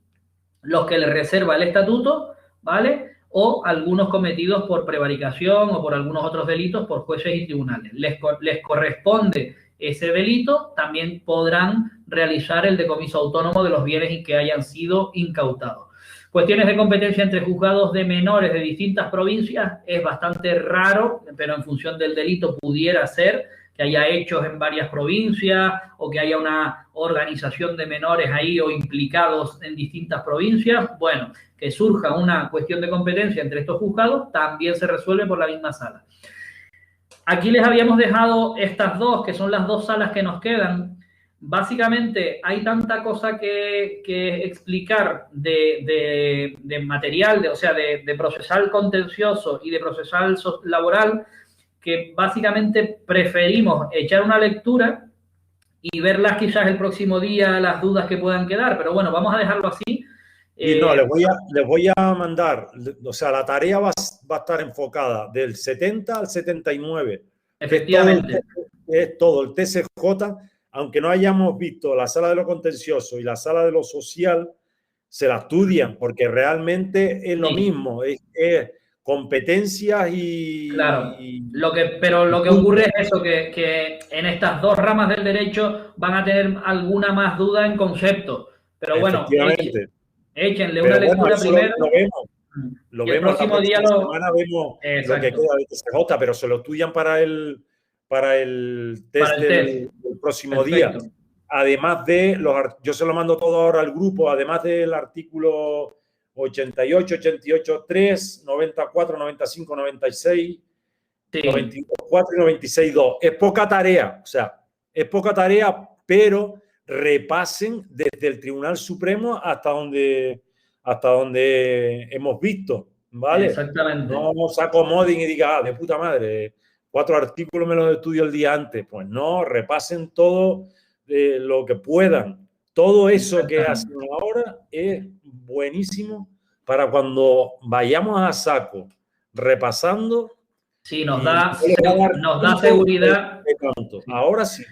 Speaker 1: los que le reserva el estatuto, ¿vale? O algunos cometidos por prevaricación o por algunos otros delitos por jueces y tribunales. Les corresponde ese delito, también podrán realizar el decomiso autónomo de los bienes que hayan sido incautados. Cuestiones de competencia entre juzgados de menores de distintas provincias es bastante raro, pero en función del delito pudiera ser que haya hechos en varias provincias o que haya una organización de menores ahí o implicados en distintas provincias. Bueno, que surja una cuestión de competencia entre estos juzgados también se resuelve por la misma sala. Aquí les habíamos dejado estas 2, que son las 2 salas que nos quedan. Básicamente hay tanta cosa que explicar de material, de procesal contencioso y de procesal laboral, que básicamente preferimos echar una lectura y verlas quizás el próximo día, las dudas que puedan quedar. Pero bueno, vamos a dejarlo así.
Speaker 2: Y no, les voy a mandar, o sea, la tarea va a estar enfocada del 70 al 79.
Speaker 1: Efectivamente.
Speaker 2: Es todo el TCJ, aunque no hayamos visto la sala de lo contencioso y la sala de lo social, se la estudian, porque realmente es lo mismo, es competencias y...
Speaker 1: Claro, pero lo que ocurre es eso, que en estas 2 ramas del derecho van a tener alguna más duda en concepto. Pero bueno, échenle una lectura primero.
Speaker 2: Lo vemos la próxima semana, vemos lo que queda de TCJ, pero se lo estudian para el test del próximo día. Además de yo se lo mando todo ahora al grupo, además del artículo 88, 88, 3, 94, 95, 96, sí. 94 y 96, 2. Es poca tarea, pero repasen desde el Tribunal Supremo hasta donde hemos visto, ¿vale?
Speaker 1: Exactamente.
Speaker 2: No se acomoden y digan, de puta madre, 4 artículos me los estudio el día antes. Pues no, repasen todo lo que puedan. Todo eso que hacen ahora es buenísimo para cuando vayamos a saco repasando.
Speaker 1: Sí, nos da seguridad.
Speaker 2: Ahora sí.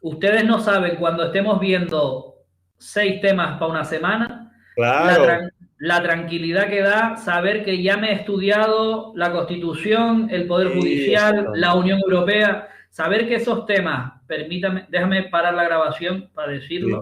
Speaker 1: Ustedes no saben cuando estemos viendo 6 temas para una semana,
Speaker 2: claro,
Speaker 1: la tranquilidad que da saber que ya me he estudiado la Constitución, el Poder Judicial, la Unión Europea, saber que esos temas, déjame parar la grabación para decirlo.